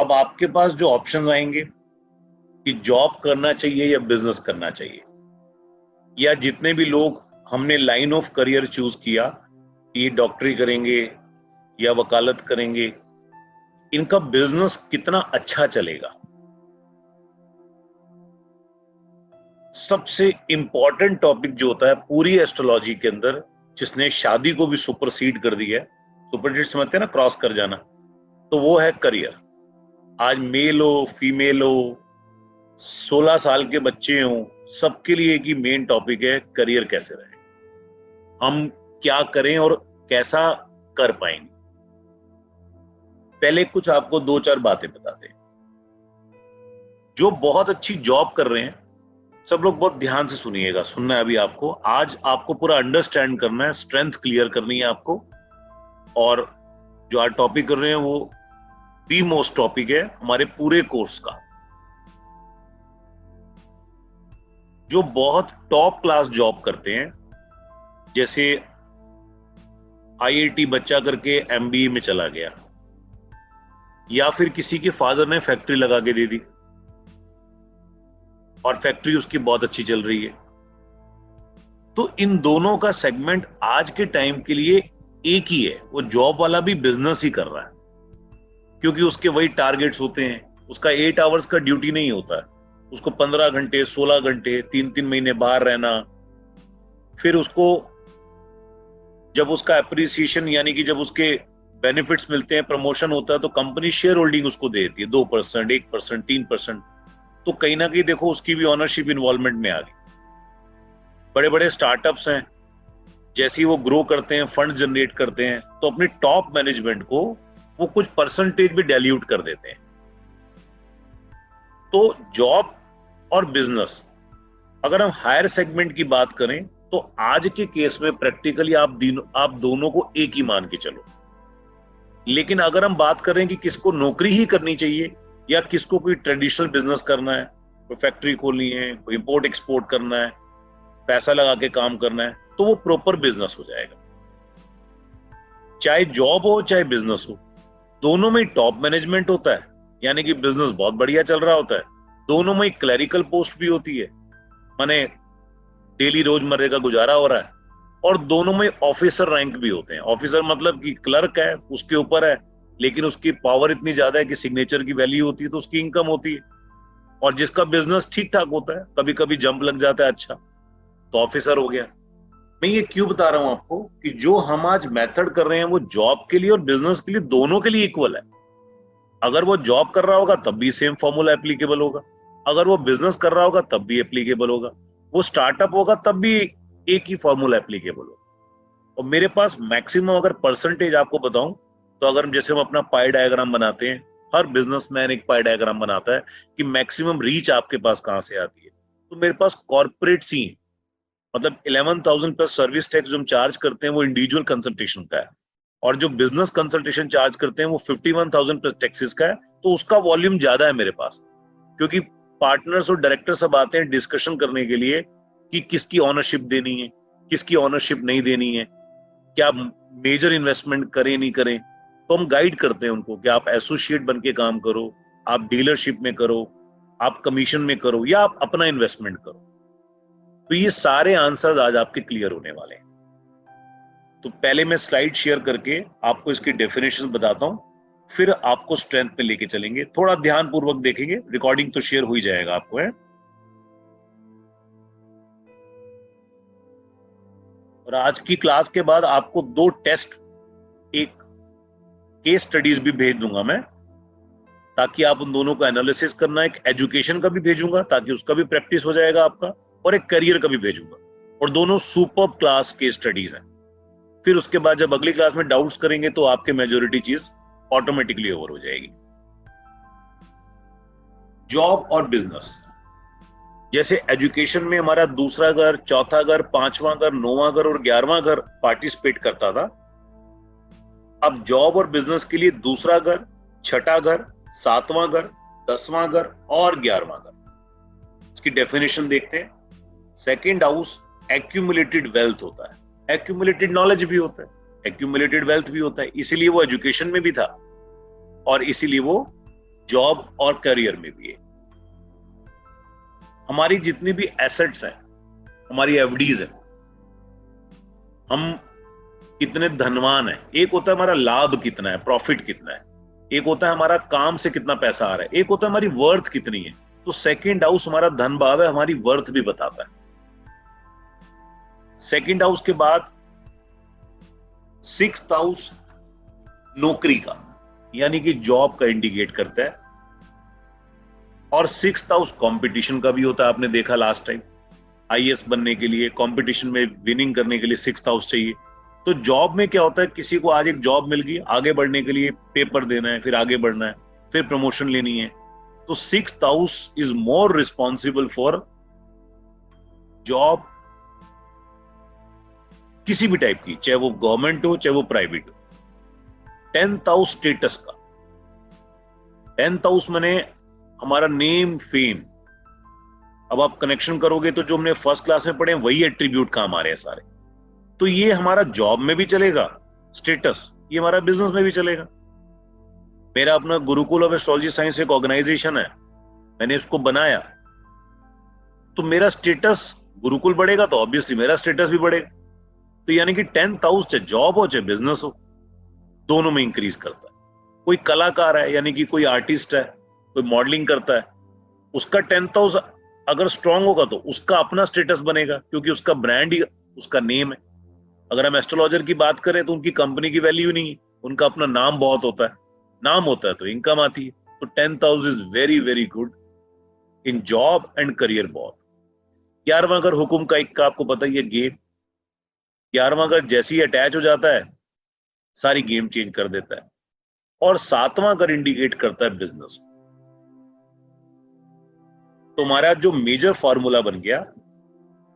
अब आपके पास जो ऑप्शंस आएंगे कि जॉब करना चाहिए या बिजनेस करना चाहिए, या जितने भी लोग हमने लाइन ऑफ करियर चूज किया कि ये डॉक्टरी करेंगे या वकालत करेंगे, इनका बिजनेस कितना अच्छा चलेगा। सबसे इंपॉर्टेंट टॉपिक जो होता है पूरी एस्ट्रोलॉजी के अंदर, जिसने शादी को भी सुपरसीड कर दिया है, सुपरसीड समझते हैं ना, क्रॉस कर जाना, तो वो है करियर। आज मेल हो फीमेल हो, 16 साल के बच्चे हों, सबके लिए एक ही मेन टॉपिक है, करियर कैसे रहे, हम क्या करें और कैसा कर पाएंगे। पहले कुछ आपको 2-4 बातें बताते हैं। जो बहुत अच्छी जॉब कर रहे हैं, सब लोग बहुत ध्यान से सुनिएगा, सुनना है अभी आपको। आज आपको पूरा अंडरस्टैंड करना है, स्ट्रेंथ क्लियर करनी है आपको। और जो आज टॉपिक कर रहे हैं वो दी मोस्ट टॉपिक है हमारे पूरे कोर्स का। जो बहुत टॉप क्लास जॉब करते हैं, जैसे आईआईटी बच्चा करके एमबीए में चला गया, या फिर किसी के फादर ने फैक्ट्री लगा के दे दी और फैक्ट्री उसकी बहुत अच्छी चल रही है, तो इन दोनों का सेगमेंट आज के टाइम के लिए एक ही है। वो जॉब वाला भी बिजनेस ही कर रहा है, क्योंकि उसके वही टारगेट्स होते हैं। उसका 8 आवर्स का ड्यूटी नहीं होता है, उसको 15 घंटे 16 घंटे 3-3 महीने बाहर रहना। फिर उसको जब उसका एप्रिसिएशन यानी कि जब उसके बेनिफिट्स मिलते हैं, प्रमोशन होता है, तो कंपनी शेयर होल्डिंग उसको दे देती है 2%, 1%, 3%। तो कहीं ना कहीं देखो उसकी भी ऑनरशिप इन्वॉल्वमेंट में आ गई। बड़े बड़े स्टार्टअप्स हैं, जैसे ही वो ग्रो करते हैं, फंड जनरेट करते हैं, तो अपनी टॉप मैनेजमेंट को वो कुछ परसेंटेज भी डाइल्यूट कर देते हैं। तो जॉब और बिजनेस, अगर हम हायर सेगमेंट की बात करें, तो आज के केस में प्रैक्टिकली आप दोनों को एक ही मान के चलो। लेकिन अगर हम बात करें कि किसको नौकरी ही करनी चाहिए या किसको कोई ट्रेडिशनल बिजनेस करना है, कोई फैक्ट्री खोलनी है, कोई इंपोर्ट एक्सपोर्ट करना है, पैसा लगा के काम करना है, तो वो प्रॉपर बिजनेस हो जाएगा। चाहे जॉब हो चाहे बिजनेस हो, दोनों में टॉप मैनेजमेंट होता है, यानी कि बिजनेस बहुत बढ़िया चल रहा होता है। दोनों में क्लरिकल पोस्ट भी होती है, माने डेली रोजमर्रे का गुजारा हो रहा है। और दोनों में ऑफिसर रैंक भी होते हैं। ऑफिसर मतलब कि क्लर्क है, उसके ऊपर है, लेकिन उसकी पावर इतनी ज्यादा है कि सिग्नेचर की वैल्यू होती है, तो उसकी इनकम होती है। और जिसका बिजनेस ठीक ठाक होता है, कभी कभी जंप लग जाता है अच्छा, तो ऑफिसर हो गया। मैं ये क्यों बता रहा हूं आपको कि जो हम आज मेथड कर रहे हैं वो जॉब के लिए और बिजनेस के लिए, दोनों के लिए इक्वल है। अगर वो जॉब कर रहा होगा तब भी सेम फॉर्मूला एप्लीकेबल होगा, अगर वो बिजनेस कर रहा होगा तब भी एप्लीकेबल होगा, वो स्टार्टअप होगा तब भी एक ही फॉर्मूला एप्लीकेबल होगा। और मेरे पास मैक्सिमम अगर परसेंटेज आपको बताऊं, तो अगर जैसे हम अपना पाई डायग्राम बनाते हैं, हर बिजनेसमैन एक पाई डायग्राम बनाता है कि मैक्सिमम रीच आपके पास कहां से आती है, तो मेरे पास कॉर्पोरेट सी, मतलब 11,000 प्लस सर्विस टैक्स जो हम चार्ज करते हैं वो इंडिविजुअल कंसल्टेशन का है, और जो बिजनेस कंसल्टेशन चार्ज करते हैं वो 51,000 प्लस टैक्सेस का है। तो उसका वॉल्यूम ज्यादा है मेरे पास, क्योंकि पार्टनर्स और डायरेक्टर सब आते हैं डिस्कशन करने के लिए कि किसकी ऑनरशिप देनी है, किसकी ऑनरशिप नहीं देनी है, क्या मेजर इन्वेस्टमेंट करें नहीं करें। तो हम गाइड करते हैं उनको कि आप एसोसिएट बन के काम करो, आप डीलरशिप में करो, आप कमीशन में करो, या आप अपना इन्वेस्टमेंट करो। तो ये सारे आंसर्स आज आपके क्लियर होने वाले हैं। तो पहले मैं स्लाइड शेयर करके आपको इसकी डेफिनेशन बताता हूं, फिर आपको स्ट्रेंथ पे लेके चलेंगे। थोड़ा ध्यानपूर्वक देखेंगे, रिकॉर्डिंग तो शेयर हो ही जाएगा आपको, है। और आज की क्लास के बाद आपको 2 टेस्ट, एक केस स्टडीज भी भेज दूंगा मैं, ताकि आप उन दोनों का एनालिसिस करना। एक एजुकेशन का भी भेजूंगा ताकि उसका भी प्रैक्टिस हो जाएगा आपका, और एक करियर का भी भेजूंगा, और दोनों सुपर क्लास केस स्टडीज हैं। फिर उसके बाद जब अगली क्लास में डाउट्स करेंगे तो आपके मेजॉरिटी चीज ऑटोमेटिकली ओवर हो जाएगी। जॉब और बिजनेस, जैसे एजुकेशन में हमारा दूसरा घर, चौथा घर, पांचवां घर, 9वां घर और 11वां घर पार्टिसिपेट करता था। अब जॉब और बिजनेस के लिए दूसरा घर, छठा घर, 7वां घर, 10वां घर और 11वां घर। इसकी डेफिनेशन देखते हैं। सेकेंड हाउस एक्यूमुलेटेड वेल्थ होता है, एक्यूमुलेटेड नॉलेज भी होता है, एक्यूमुलेटेड वेल्थ भी होता है, इसीलिए वो एजुकेशन में भी था और इसीलिए वो जॉब और करियर में भी है। हमारी जितनी भी एसेट्स हैं, हमारी एफडीज हैं, हम कितने धनवान हैं, एक होता है हमारा लाभ कितना है, प्रॉफिट कितना है, एक होता है हमारा काम से कितना पैसा आ रहा है, एक होता है हमारी वर्थ कितनी है। तो सेकंड हाउस हमारा धन भाव है, हमारी वर्थ भी बताता है। सेकंड हाउस के बाद सिक्स्थ हाउस नौकरी का, यानी कि जॉब का इंडिकेट करता है, और सिक्स्थ हाउस कंपटीशन का भी होता है। आपने देखा लास्ट टाइम आईएएस बनने के लिए, कंपटीशन में विनिंग करने के लिए सिक्स्थ हाउस चाहिए। तो जॉब में क्या होता है, किसी को आज एक जॉब मिल गई, आगे बढ़ने के लिए पेपर देना है, फिर आगे बढ़ना है, फिर प्रमोशन लेनी है। तो sixth house is more responsible for job, किसी भी टाइप की, चाहे वो गवर्नमेंट हो चाहे वो प्राइवेट हो। टेंथ हाउस स्टेटस का, टेंथ हाउस माने हमारा नेम फेम। अब आप कनेक्शन करोगे तो जो हमने फर्स्ट क्लास में पढ़े वही एट्रीब्यूट काम आ रहे हैं सारे। तो ये हमारा जॉब में भी चलेगा स्टेटस, ये हमारा बिजनेस में भी चलेगा। मेरा अपना गुरुकुल ऑफ एस्ट्रोलॉजी साइंस एक ऑर्गेनाइजेशन है, मैंने इसको बनाया, तो मेरा स्टेटस, गुरुकुल बढ़ेगा तो ऑब्वियसली मेरा स्टेटस भी बढ़ेगा। तो यानी कि टेंथ हाउस चाहे जॉब हो चाहे बिजनेस हो, दोनों में इंक्रीज करता है। कोई कलाकार है, यानी कि कोई आर्टिस्ट है, कोई मॉडलिंग करता है, उसका टेंथ हाउस अगर स्ट्रांग होगा तो उसका अपना स्टेटस बनेगा, क्योंकि उसका ब्रांड ही उसका नेम है। अगर हम एस्ट्रोलॉजर की बात करें तो उनकी कंपनी की वैल्यू नहीं है, उनका अपना नाम बहुत होता है, नाम होता है तो इनकम आती है। तो tenth house is very very good in job and career बहुत। 11वां अगर हुकुम का इक्का, आपको पता ही है, गेम। 11वां अगर जैसे ही अटैच हो जाता है सारी गेम चेंज कर देता है। और 7वां अगर इंडिकेट करता है बिजनेस, तो हमारा जो मेजर फॉर्मूला बन गया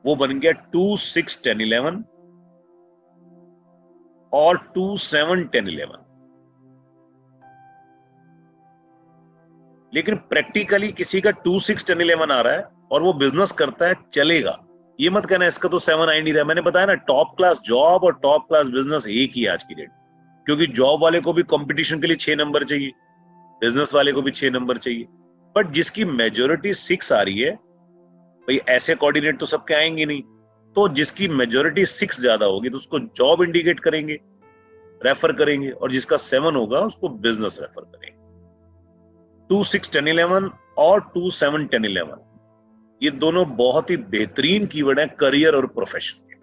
वो बन गया 2 6 10 11 और 2 7 10 11। लेकिन प्रैक्टिकली किसी का 2 6 10 11 आ रहा है और वो बिजनेस करता है, चलेगा, ये मत कहना इसका तो 7 आ ही नहीं रहा। मैंने बताया ना, टॉप क्लास जॉब और टॉप क्लास बिजनेस एक ही आज की डेट, क्योंकि जॉब वाले को भी कंपटीशन के लिए 6 नंबर चाहिए, बिजनेस वाले को भी 6 नंबर चाहिए। बट जिसकी मेजोरिटी 6 आ रही है, भाई ऐसे कोऑर्डिनेट तो सबके आएंगे नहीं, तो जिसकी मेजोरिटी 6 ज्यादा होगी तो उसको जॉब इंडिकेट करेंगे, रेफर करेंगे, और जिसका 7 होगा उसको बिजनेस रेफर करेंगे। 2 6 10 11 और 2 7 10 11 ये दोनों बहुत ही बेहतरीन कीवर्ड हैं करियर और प्रोफेशन के।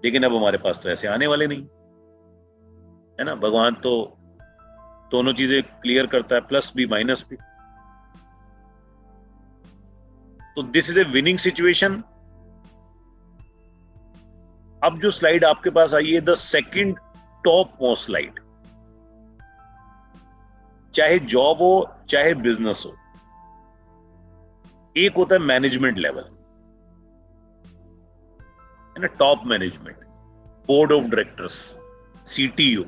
लेकिन अब हमारे पास तो ऐसे आने वाले नहीं है ना। भगवान तो दोनों चीजें क्लियर करता है, प्लस भी माइनस भी। तो this is a winning situation. अब जो स्लाइड आपके पास आई है, the second top most slide, चाहे जॉब हो चाहे बिजनेस हो, एक होता है मैनेजमेंट लेवल, है ना, top management, board of directors, CTO,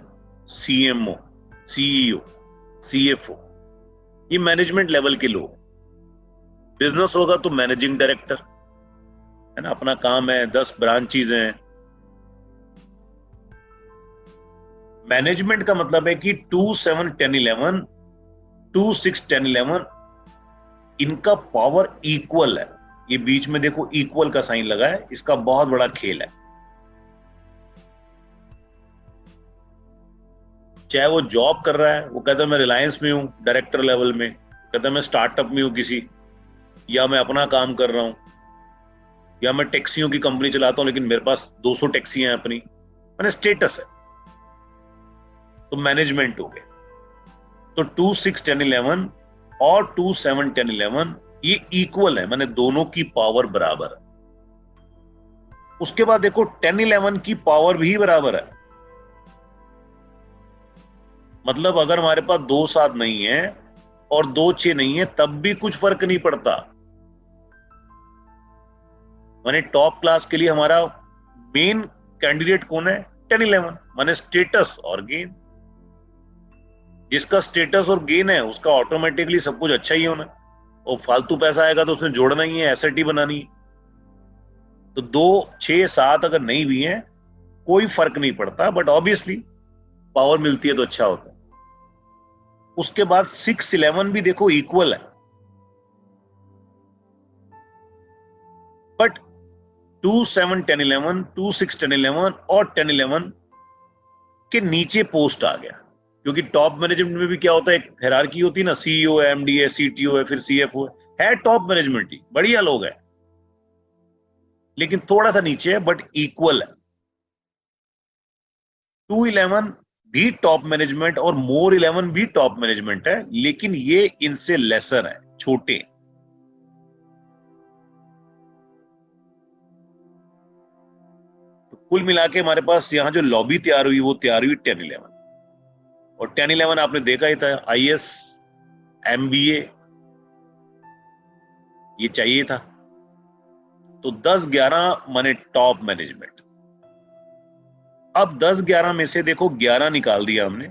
CMO, CEO, CFO, ये मैनेजमेंट लेवल के लोग। बिजनेस होगा तो मैनेजिंग डायरेक्टर, है ना, अपना काम है, 10 ब्रांचेज हैं। मैनेजमेंट का मतलब है कि 2 7 10 11 2 6 10 11 इनका पावर इक्वल है। ये बीच में देखो इक्वल का साइन लगा है, इसका बहुत बड़ा खेल है। चाहे वो जॉब कर रहा है, वो कहता है मैं रिलायंस में हूं डायरेक्टर लेवल में, कहता है मैं स्टार्टअप में हूं किसी, या मैं अपना काम कर रहा हूं, या मैं टैक्सियों की कंपनी चलाता हूं लेकिन मेरे पास 200 टैक्सियां हैं अपनी, मैंने स्टेटस है। तो मैनेजमेंट हो गया। तो 2 6 10 11 और 2 7 10 11 ये इक्वल है, मैंने दोनों की पावर बराबर है। उसके बाद देखो 10 11 की पावर भी बराबर है। मतलब अगर हमारे पास 2 7 नहीं है और 2 6 नहीं है तब भी कुछ फर्क नहीं पड़ता। माने टॉप क्लास के लिए हमारा मेन कैंडिडेट कौन है, 10 11, माने स्टेटस और गेन। जिसका स्टेटस और गेन है उसका ऑटोमेटिकली सब कुछ अच्छा ही होना, और फालतू पैसा आएगा तो उसने जोड़ना ही है, एसेट ही बनानी है। तो 2 6 7 अगर नहीं भी है कोई फर्क नहीं पड़ता, बट ऑब्वियसली पावर मिलती है तो अच्छा होता है। उसके बाद 6-11 भी देखो इक्वल है, बट 2-7-10-11, 2-6-10-11 और 10-11 के नीचे पोस्ट आ गया, क्योंकि टॉप मैनेजमेंट में भी क्या होता है, एक हायरार्की होती है ना, सीईओ है, एमडी है, सीटीओ है, फिर सीएफओ है टॉप मैनेजमेंट ही बढ़िया लोग है, लेकिन थोड़ा सा नीचे है बट इक्वल है। 2-11 भी टॉप मैनेजमेंट और मोर 11 भी टॉप मैनेजमेंट है, लेकिन ये इनसे लेसर है, छोटे। तो कुल मिला के हमारे पास यहां जो लॉबी तैयार हुई वो तैयार हुई 10-11, और 10-11 आपने देखा ही था, आईएएस, एमबीए, ये चाहिए था। तो 10-11 माने टॉप मैनेजमेंट। अब 10-11 में से देखो 11 निकाल दिया हमने,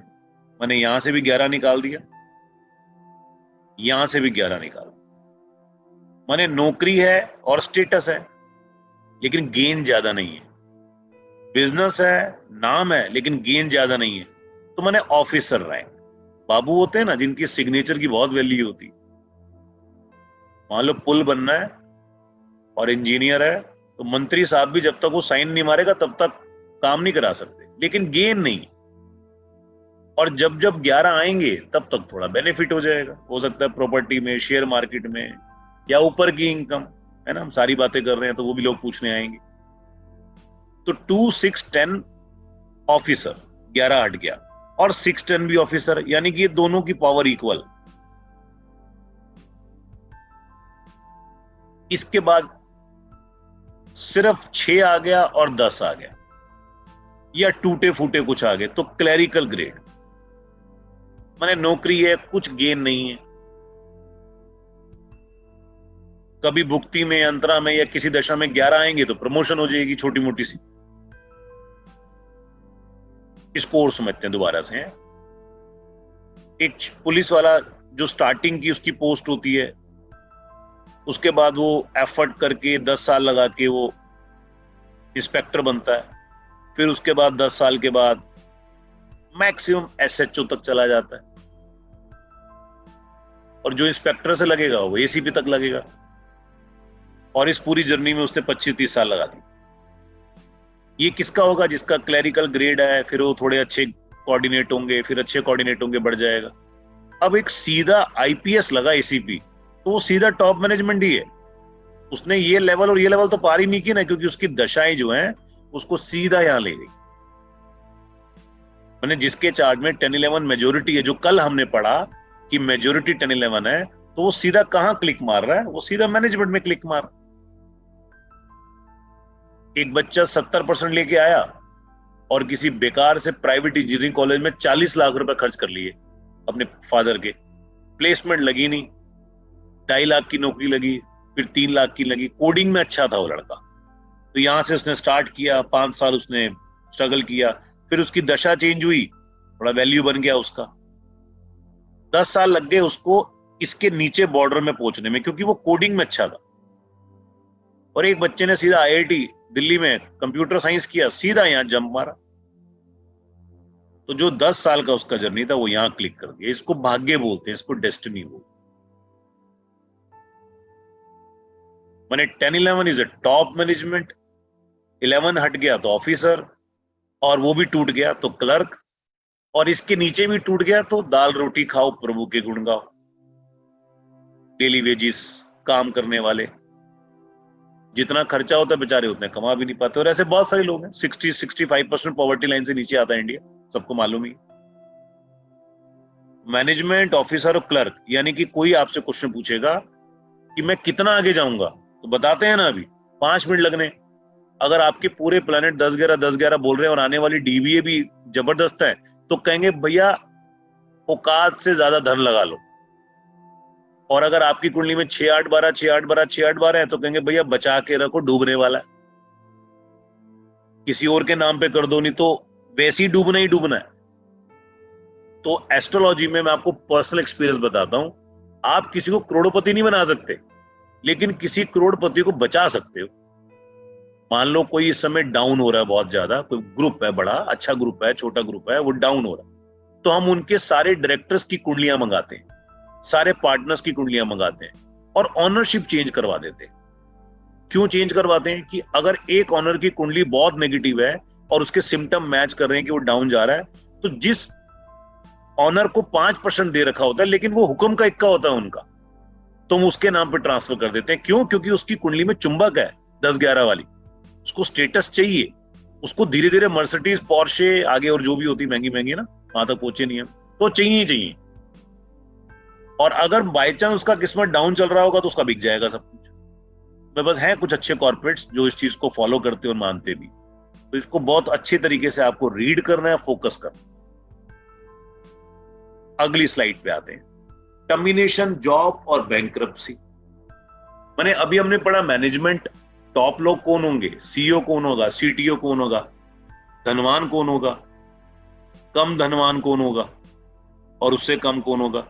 मैंने यहां से भी 11 निकाल दिया, यहां से भी 11 निकाल दिया, माने नौकरी है और स्टेटस है, लेकिन गेन ज्यादा नहीं है। बिजनेस है, नाम है, लेकिन गेन ज्यादा नहीं है, तो मैंने ऑफिसर रैंक। बाबू होते हैं ना जिनकी सिग्नेचर की बहुत वैल्यू होती, मान लो पुल बनना है और इंजीनियर है, तो मंत्री साहब भी जब तक वो साइन नहीं मारेगा तब तक काम नहीं करा सकते, लेकिन गेन नहीं। और जब जब 11 आएंगे तब तक थोड़ा बेनिफिट हो जाएगा, हो सकता है प्रॉपर्टी में, शेयर मार्केट में, या ऊपर की इनकम, है ना, हम सारी बातें कर रहे हैं तो वो भी लोग पूछने आएंगे। तो 2-6-10 ऑफिसर, 11 हट गया, और 6-10 भी ऑफिसर, यानी कि ये दोनों की पावर इक्वल। इसके बाद सिर्फ 6 आ गया और 10 आ गया, या टूटे फूटे कुछ आ गए, तो क्लरिकल ग्रेड, माने नौकरी है, कुछ गेन नहीं है, कभी भुक्ति में, अंतरा में, या किसी दशा में 11 आएंगे तो प्रमोशन हो जाएगी छोटी मोटी सी। इसको और समझते हैं दोबारा से। एक पुलिस वाला जो स्टार्टिंग की उसकी पोस्ट होती है, उसके बाद वो एफर्ट करके 10 साल लगा के वो इंस्पेक्टर बनता है, फिर उसके बाद 10 साल के बाद मैक्सिमम एसएचओ तक चला जाता है, और जो इंस्पेक्टर से लगेगा वो एसीपी तक लगेगा, और इस पूरी जर्नी में उसने 25-30 साल लगा दी। ये किसका होगा? जिसका क्लरिकल ग्रेड है, फिर वो थोड़े अच्छे कोऑर्डिनेट होंगे, फिर अच्छे कोऑर्डिनेट होंगे, बढ़ जाएगा। अब एक सीधा आईपीएस लगा एसीपी, तो वो सीधा टॉप मैनेजमेंट ही है, उसने ये लेवल और ये लेवल तो पार ही नहीं की ना, क्योंकि उसकी दशाएं जो हैं उसको सीधा यहां ले गई। मैंने जिसके चार्ट में 10-11 मेजोरिटी है, जो कल हमने पढ़ा कि मेजोरिटी 10-11 है, तो वो सीधा कहां क्लिक मार रहा है? वो सीधा मैनेजमेंट में क्लिक मार। एक बच्चा 70% लेके आया और किसी बेकार से प्राइवेट इंजीनियरिंग कॉलेज में 40 लाख रुपए खर्च कर लिए अपने फादर के, प्लेसमेंट लगी नहीं, 2.5 लाख की नौकरी लगी, फिर 3 लाख की लगी, कोडिंग में अच्छा था वो लड़का, तो यहां से उसने स्टार्ट किया, 5 साल उसने स्ट्रगल किया, फिर उसकी दशा चेंज हुई, थोड़ा वैल्यू बन गया उसका, 10 साल लग गए उसको इसके नीचे बॉर्डर में पहुंचने में, क्योंकि वो कोडिंग में अच्छा था। और एक बच्चे ने सीधा आईआईटी दिल्ली में कंप्यूटर साइंस किया, सीधा यहां जंप मारा, तो जो 10 साल का उसका जर्नी था वो यहां क्लिक कर दिया। इसको भाग्य बोलते हैं, इसको डेस्टिनी बोलते हैं। माने 10-11 इज अ टॉप मैनेजमेंट, 11 हट गया तो ऑफिसर, और वो भी टूट गया तो क्लर्क, और इसके नीचे भी टूट गया तो दाल रोटी खाओ प्रभु के गुण गाओ, डेली वेजिस, काम करने वाले। जितना खर्चा होता है बेचारे उतने कमा भी नहीं पाते, और ऐसे बहुत सारे लोग हैं। 60-65% पॉवर्टी लाइन से नीचे आता है इंडिया, सबको मालूम ही। मैनेजमेंट, ऑफिसर और क्लर्क, यानी कि कोई आपसे क्वेश्चन पूछेगा कि मैं कितना आगे जाऊंगा, तो बताते हैं ना अभी 5 मिनट लगने। अगर आपके पूरे प्लेनेट 10-11 बोल रहे हैं और आने वाली डीबीए भी जबरदस्त है, तो कहेंगे भैया औकात से ज्यादा धन लगा लो। और अगर आपकी कुंडली में 6-8-12 6-8-12 6-8-12 है, तो कहेंगे भैया बचा के रखो, डूबने वाला है, किसी और के नाम पे कर दो, नहीं तो वैसे ही डूबना ही डूबना है। तो एस्ट्रोलॉजी में मैं आपको पर्सनल एक्सपीरियंस बताता हूं, आप किसी को करोड़पति नहीं बना सकते, लेकिन किसी करोड़पति को बचा सकते हो। मान लो कोई इस समय डाउन हो रहा है बहुत ज्यादा, कोई ग्रुप है, बड़ा अच्छा ग्रुप है, छोटा ग्रुप है, वो डाउन हो रहा है, तो हम उनके सारे डायरेक्टर्स की कुंडलियां मंगाते हैं, सारे पार्टनर्स की कुंडलियां मंगाते हैं और ऑनरशिप चेंज करवा देते हैं। क्यों चेंज करवाते हैं? कि अगर एक ऑनर की कुंडली बहुत नेगेटिव है और उसके सिम्टम मैच कर रहे हैं कि वो डाउन जा रहा है, तो जिस ऑनर को 5% दे रखा होता है लेकिन वो हुक्म का इक्का होता है उनका, तो हम उसके नाम पे ट्रांसफर कर देते हैं। क्यों? क्योंकि उसकी कुंडली में चुंबक है 10-11 वाली, उसको स्टेटस चाहिए, उसको धीरे धीरे मर्सिडीज, पोर्शे आगे और जो भी होती महंगी महंगी ना, वहां तक पहुंचे नहीं हम, तो चाहिए ही चाहिए। और अगर बाई चांस उसका किस्मत डाउन चल रहा होगा तो उसका बिक जाएगा सब कुछ। तो बस है कुछ अच्छे कॉर्पोरेट्स जो इस चीज को फॉलो करते और मानते भी, तो इसको बहुत अच्छे तरीके से आपको रीड करना है, फोकस करना। अगली स्लाइड पे आते हैं, टर्मिनेशन, जॉब और बैंक्रप्सी। मैंने अभी हमने पढ़ा मैनेजमेंट, टॉप लोग कौन होंगे, सीईओ कौन होगा, सीटीओ कौन होगा, धनवान कौन होगा, कम धनवान कौन होगा और उससे कम कौन होगा।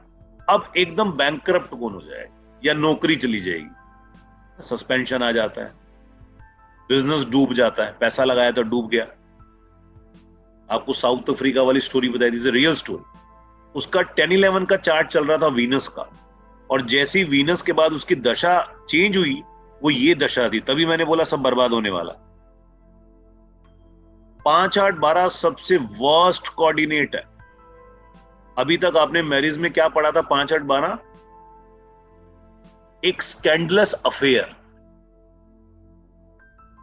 अब एकदम बैंकरप्ट कौन हो जाए या नौकरी चली जाएगी, सस्पेंशन आ जाता है, बिजनेस डूब जाता है, पैसा लगाया तो डूब गया। आपको साउथ अफ्रीका वाली स्टोरी बताई थी, रियल स्टोरी। उसका 10-11 का चार्ट चल रहा था वीनस का, और जैसी वीनस के बाद उसकी दशा चेंज हुई, वो ये दशा थी। तभी मैंने बोला सब बर्बाद होने वाला। 5-8-12 सबसे वर्स्ट कोऑर्डिनेट है। अभी तक आपने मैरिज में क्या पढ़ा था? 5-8-12 एक स्कैंडलस अफेयर।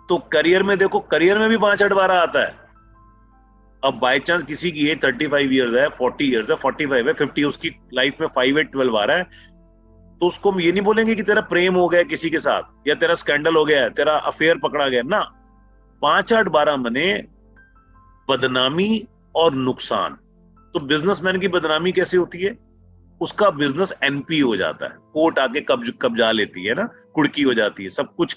तो करियर में देखो, करियर में भी 5-8-12 आता है। अब बाय चांस किसी की एज 35 ईयर्स है, 40 ईयर्स है, 45 है, 50, उसकी लाइफ में 5-8-12 आ रहा है, तो उसको हम ये नहीं बोलेंगे कि तेरा प्रेम हो गया किसी के साथ या तेरा स्कैंडल हो गया है, तेरा अफेयर पकड़ा गया ना। 5-8-12 मने बदनामी और नुकसान। तो बिजनेसमैन की बदनामी कैसे होती है? उसका बिजनेस एनपी हो जाता है, कोर्ट आके कब्जा लेती है ना, कुड़की हो जाती है, सब कुछ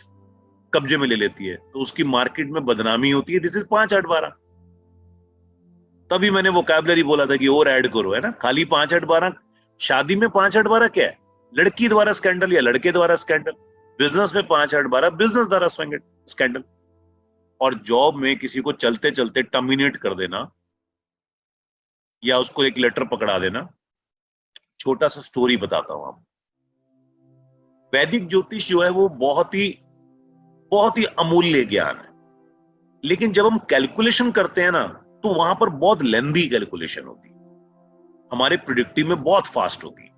कब्जे में ले लेती है, तो उसकी मार्केट में बदनामी होती है। This is 5-8-12। तभी मैंने वोकैबुलरी बोला था कि और ऐड करो, है ना। खाली 5-8-12, शादी में 5-8-12 क्या है? लड़की द्वारा स्कैंडल या लड़के द्वारा स्कैंडल। बिजनेस में 5-8-12 बिजनेस द्वारा स्कैंडल। और जॉब में किसी को चलते चलते टर्मिनेट कर देना या उसको एक लेटर पकड़ा देना। छोटा सा स्टोरी बताता हूं आपको। वैदिक ज्योतिष जो है वो बहुत ही अमूल्य ज्ञान है, लेकिन जब हम कैलकुलेशन करते हैं ना, तो वहां पर बहुत लेंदी कैलकुलेशन होती है, हमारे प्रिडिक्टिव में बहुत फास्ट होती है।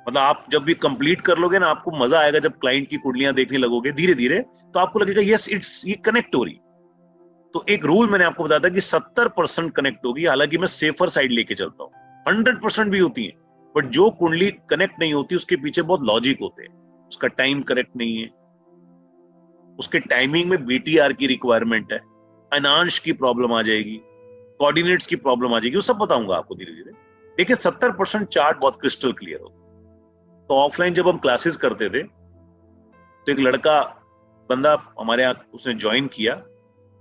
मतलब आप जब भी कंप्लीट कर लोगे ना, आपको मजा आएगा जब क्लाइंट की कुंडलियां देखने लगोगे धीरे धीरे, तो आपको लगेगा यस इट्स, ये कनेक्ट हो रही। तो एक रूल मैंने आपको बताया था कि 70% कनेक्ट होगी, हालांकि मैं सेफर साइड लेके चलता हूं। 100% भी होती है, बट जो कुंडली कनेक्ट नहीं होती उसके पीछे बहुत लॉजिक होते हैं। उसका टाइम करेक्ट नहीं है, उसके टाइमिंग में बीटीआर की रिक्वायरमेंट है, अनांश की प्रॉब्लम आ जाएगी, कोऑर्डिनेट्स की प्रॉब्लम आ जाएगी, वो सब बताऊंगा आपको धीरे धीरे। लेकिन 70% चार्ट बहुत क्रिस्टल क्लियर होता है। तो ऑफलाइन जब हम क्लासेस करते थे, तो एक लड़का बंदा हमारे यहाँ उसने ज्वाइन किया,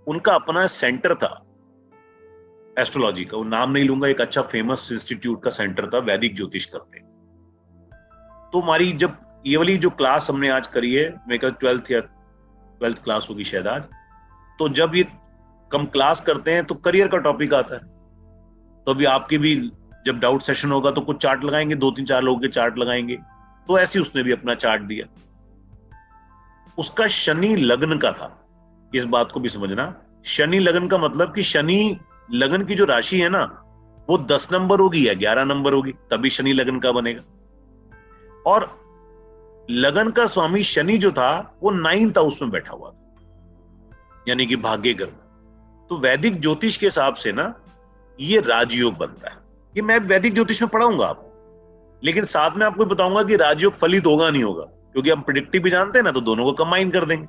उनका अपना सेंटर था एस्ट्रोलॉजी का, वो नाम नहीं लूंगा, एक अच्छा फेमस इंस्टीट्यूट का सेंटर था, वैदिक ज्योतिष करते। तो हमारी जब ये वाली जो क्लास हमने आज करी है, मेरे ख्याल 12th क्लास होगी शायद आज, तो जब ये कम क्लास करते हैं तो करियर का टॉपिक आता है। तो अभी आपके भी जब डाउट सेशन होगा तो कुछ चार्ट लगाएंगे, 2-3-4 लोगों के चार्ट लगाएंगे। तो ऐसे उसने भी अपना चार्ट दिया। उसका शनि लग्न का था, इस बात को भी समझना। शनि लग्न का मतलब कि शनि लग्न की जो राशि है ना, वो 10 नंबर होगी या 11 नंबर होगी, तभी शनि लग्न का बनेगा। और लगन का स्वामी शनि जो था वो 9th हाउस में बैठा हुआ था, यानी कि भाग्य ग्रह। तो वैदिक ज्योतिष के हिसाब से ना ये राजयोग बनता है। ये मैं वैदिक ज्योतिष में पढ़ाऊंगा आपको, लेकिन साथ में आपको बताऊंगा कि राजयोग फलित होगा नहीं होगा, क्योंकि हम प्रिडिक्टिव भी जानते हैं ना, तो दोनों को कंबाइन कर देंगे।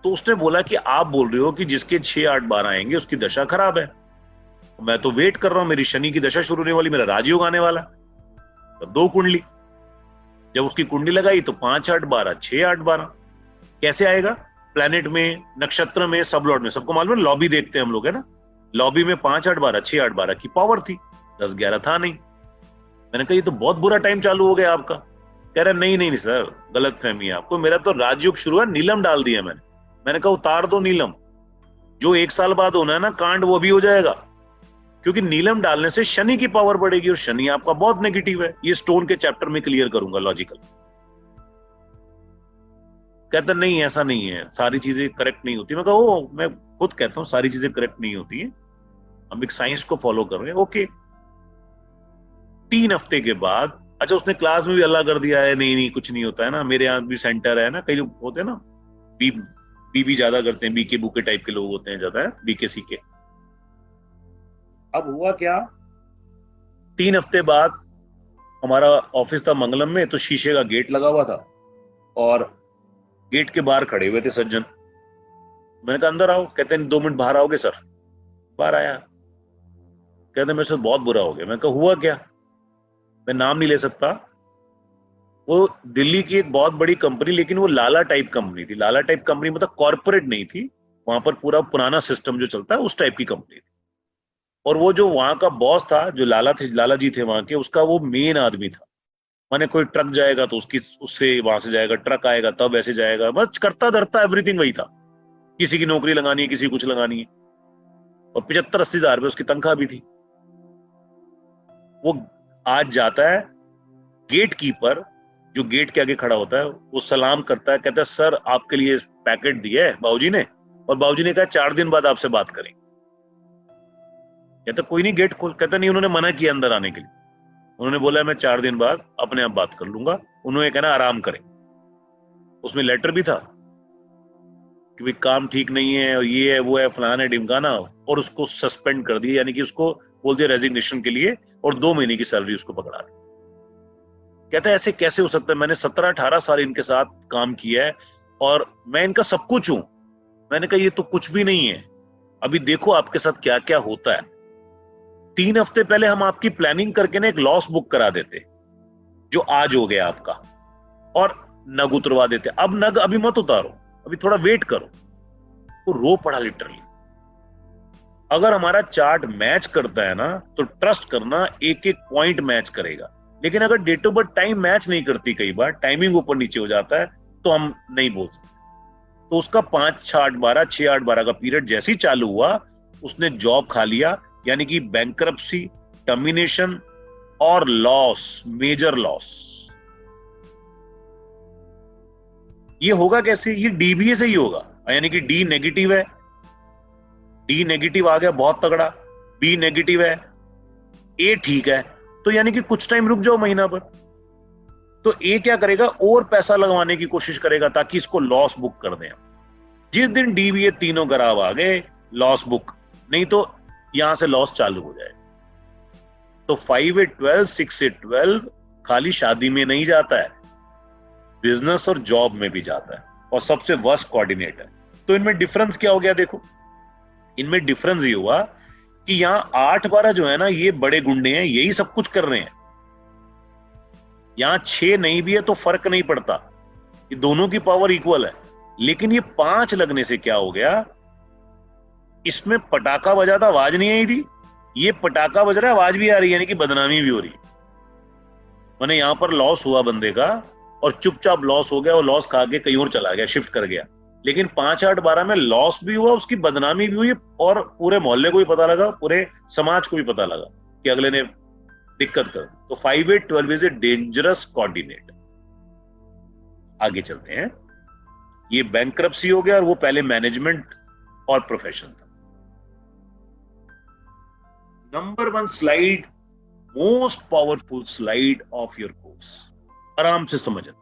तो उसने बोला कि आप बोल रहे हो कि जिसके 6-8-12 आएंगे उसकी दशा खराब है। मैं तो वेट कर रहा हूं, मेरी शनि की दशा शुरू होने वाली, मेरा राजयोग आने वाला। तो 2 कुंडली, जब उसकी कुंडली लगाई तो 5-8-12, 6-8-12 कैसे आएगा? प्लैनेट में, नक्षत्र में, सब लॉर्ड में। सबको मालूम है, लॉबी देखते हैं हम लोग, है ना। लॉबी में 5-8-12, 6-8-12 की पावर थी, 10-11 था नहीं। मैंने कहा ये तो बहुत बुरा टाइम चालू हो गया आपका। कह रहा नहीं नहीं नहीं सर, गलत फहमी है आपको, मेरा तो राजयोग शुरू है, नीलम डाल दिया मैंने। मैंने कहा उतार दो नीलम, जो 1 साल बाद होना है ना कांड, वो भी हो जाएगा। क्योंकि नीलम डालने से शनि की पावर बढ़ेगी और शनि आपका बहुत नेगेटिव है। ये स्टोन के चैप्टर में क्लियर करूंगा लॉजिकल। कहता नहीं ऐसा नहीं है, सारी चीजें करेक्ट नहीं होती। मैं कहा ओ, मैं खुद कहता हूं सारी चीजें करेक्ट नहीं होती है, हम एक साइंस को फॉलो कर रहे हैं। ओके, 3 हफ्ते के बाद, अच्छा उसने क्लास में भी अल्लाह कर दिया है, नहीं नहीं कुछ नहीं होता है ना, मेरे यहाँ भी सेंटर है ना, कई लोग होते हैं ना बी बी ज्यादा करते हैं, बीके बुके टाइप के लोग होते हैं ज्यादा, है बीके सीके। अब हुआ क्या, 3 हफ्ते बाद हमारा ऑफिस था मंगलम में, तो शीशे का गेट लगा हुआ था और गेट के बाहर खड़े हुए थे सज्जन। मैंने कहा अंदर आओ, कहते हैं 2 मिनट बाहर आओगे सर। बाहर आया, कहते मेरे साथ बहुत बुरा हो गया। मैं कहा हुआ क्या, मैं नाम नहीं ले सकता। वो दिल्ली की एक बहुत बड़ी कंपनी, लेकिन वो लाला टाइप कंपनी थी। लाला टाइप कंपनी मतलब कॉर्पोरेट नहीं थी, वहां पर पूरा पुराना सिस्टम जो चलता है उस टाइप की कंपनी थी। और वो जो वहां का बॉस था, जो लाला जी थे वहां के, उसका वो मेन आदमी था। माने कोई ट्रक जाएगा तो उसकी उससे वहां से जाएगा, ट्रक आएगा तब ऐसे जाएगा, बस करता धरता एवरीथिंग वही था। किसी की नौकरी लगानी है, किसी कुछ लगानी है। और 75-80 हजार उसकी तनख्वाह भी थी। वो आज जाता है, गेट कीपर जो गेट के आगे खड़ा होता है वो सलाम करता है, कहता है सर आपके लिए पैकेट दिया है बाबूजी ने, और बाबूजी ने कहा 4 दिन बाद आपसे बात करें। कहता कोई नहीं गेट खोल, कहता नहीं उन्होंने मना किया अंदर आने के लिए, उन्होंने बोला मैं 4 दिन बाद अपने आप बात कर लूंगा, उन्होंने कहना आराम करें। उसमें लेटर भी था कि भाई काम ठीक नहीं है और ये है वो है फलाना है ढिमकाना, और उसको सस्पेंड कर दिया, यानी कि उसको बोल दिया रेजिग्नेशन के लिए, और 2 महीने की सैलरी उसको पकड़ा दी। कहता है ऐसे कैसे हो सकता है, मैंने 17-18 साल इनके साथ काम किया है और मैं इनका सब कुछ हूं। मैंने कहा ये तो कुछ भी नहीं है, अभी देखो आपके साथ क्या क्या होता है। 3 हफ्ते पहले हम आपकी प्लानिंग करके ना एक लॉस बुक करा देते, जो आज हो गया आपका, और नग उतरवा देते। अब नग अभी मत उतारो, अभी थोड़ा वेट करो। वो रो पड़ा लिटरली। अगर हमारा चार्ट मैच करता है ना, तो ट्रस्ट करना एक एक पॉइंट मैच करेगा। लेकिन अगर date of birth time match नहीं करती, कई बार टाइमिंग ऊपर नीचे हो जाता है, तो हम नहीं बोल सकते। तो उसका 5-6-8-12 6-8-12 का पीरियड जैसे ही चालू हुआ, उसने जॉब खा लिया, यानी कि बैंकरप्सी, टर्मिनेशन और लॉस, मेजर लॉस। ये होगा कैसे, ये डीबीए से ही होगा, यानी कि डी नेगेटिव है, डी नेगेटिव आ गया बहुत तगड़ा, बी नेगेटिव है, ए ठीक है, तो यानी कि कुछ टाइम रुक जाओ महीना भर। तो ए क्या करेगा, और पैसा लगवाने की कोशिश करेगा ताकि इसको लॉस बुक कर दें। जिस दिन डीबीए तीनों खराब आ गए, लॉस बुक, नहीं तो यहां से लॉस चालू हो जाए। तो 5-8-12, 6-8-12 खाली शादी में नहीं जाता है, बिजनेस और जॉब में भी जाता है, और सबसे वर्स्ट कोऑर्डिनेट है। तो इनमें डिफरेंस क्या हो गया देखो, इनमें डिफरेंस ये हुआ कि यहां 8-12 जो है ना, ये बड़े गुंडे हैं, यही सब कुछ कर रहे हैं। यहां 6 नहीं भी है तो फर्क नहीं पड़ता, ये दोनों की पावर इक्वल है। लेकिन ये 5 लगने से क्या हो गया, इसमें पटाखा बजा था आवाज नहीं आई थी, ये पटाखा बज रहा है आवाज भी आ रही है, यानी कि बदनामी भी हो रही। मैंने यहां पर लॉस हुआ बंदे का, और चुपचाप लॉस हो गया, और लॉस खा के कहीं और चला गया, शिफ्ट कर गया। लेकिन 5-8-12 में लॉस भी हुआ, उसकी बदनामी भी हुई, और पूरे मोहल्ले को भी पता लगा, पूरे समाज को भी पता लगा कि अगले ने दिक्कत कर। तो 5-8-12 इज ए डेंजरस कोऑर्डिनेट। आगे चलते हैं। ये बैंक्रप्सी हो गया, और वो पहले मैनेजमेंट और प्रोफेशन था। Number 1 slide, most powerful slide of your course. आराम से समझना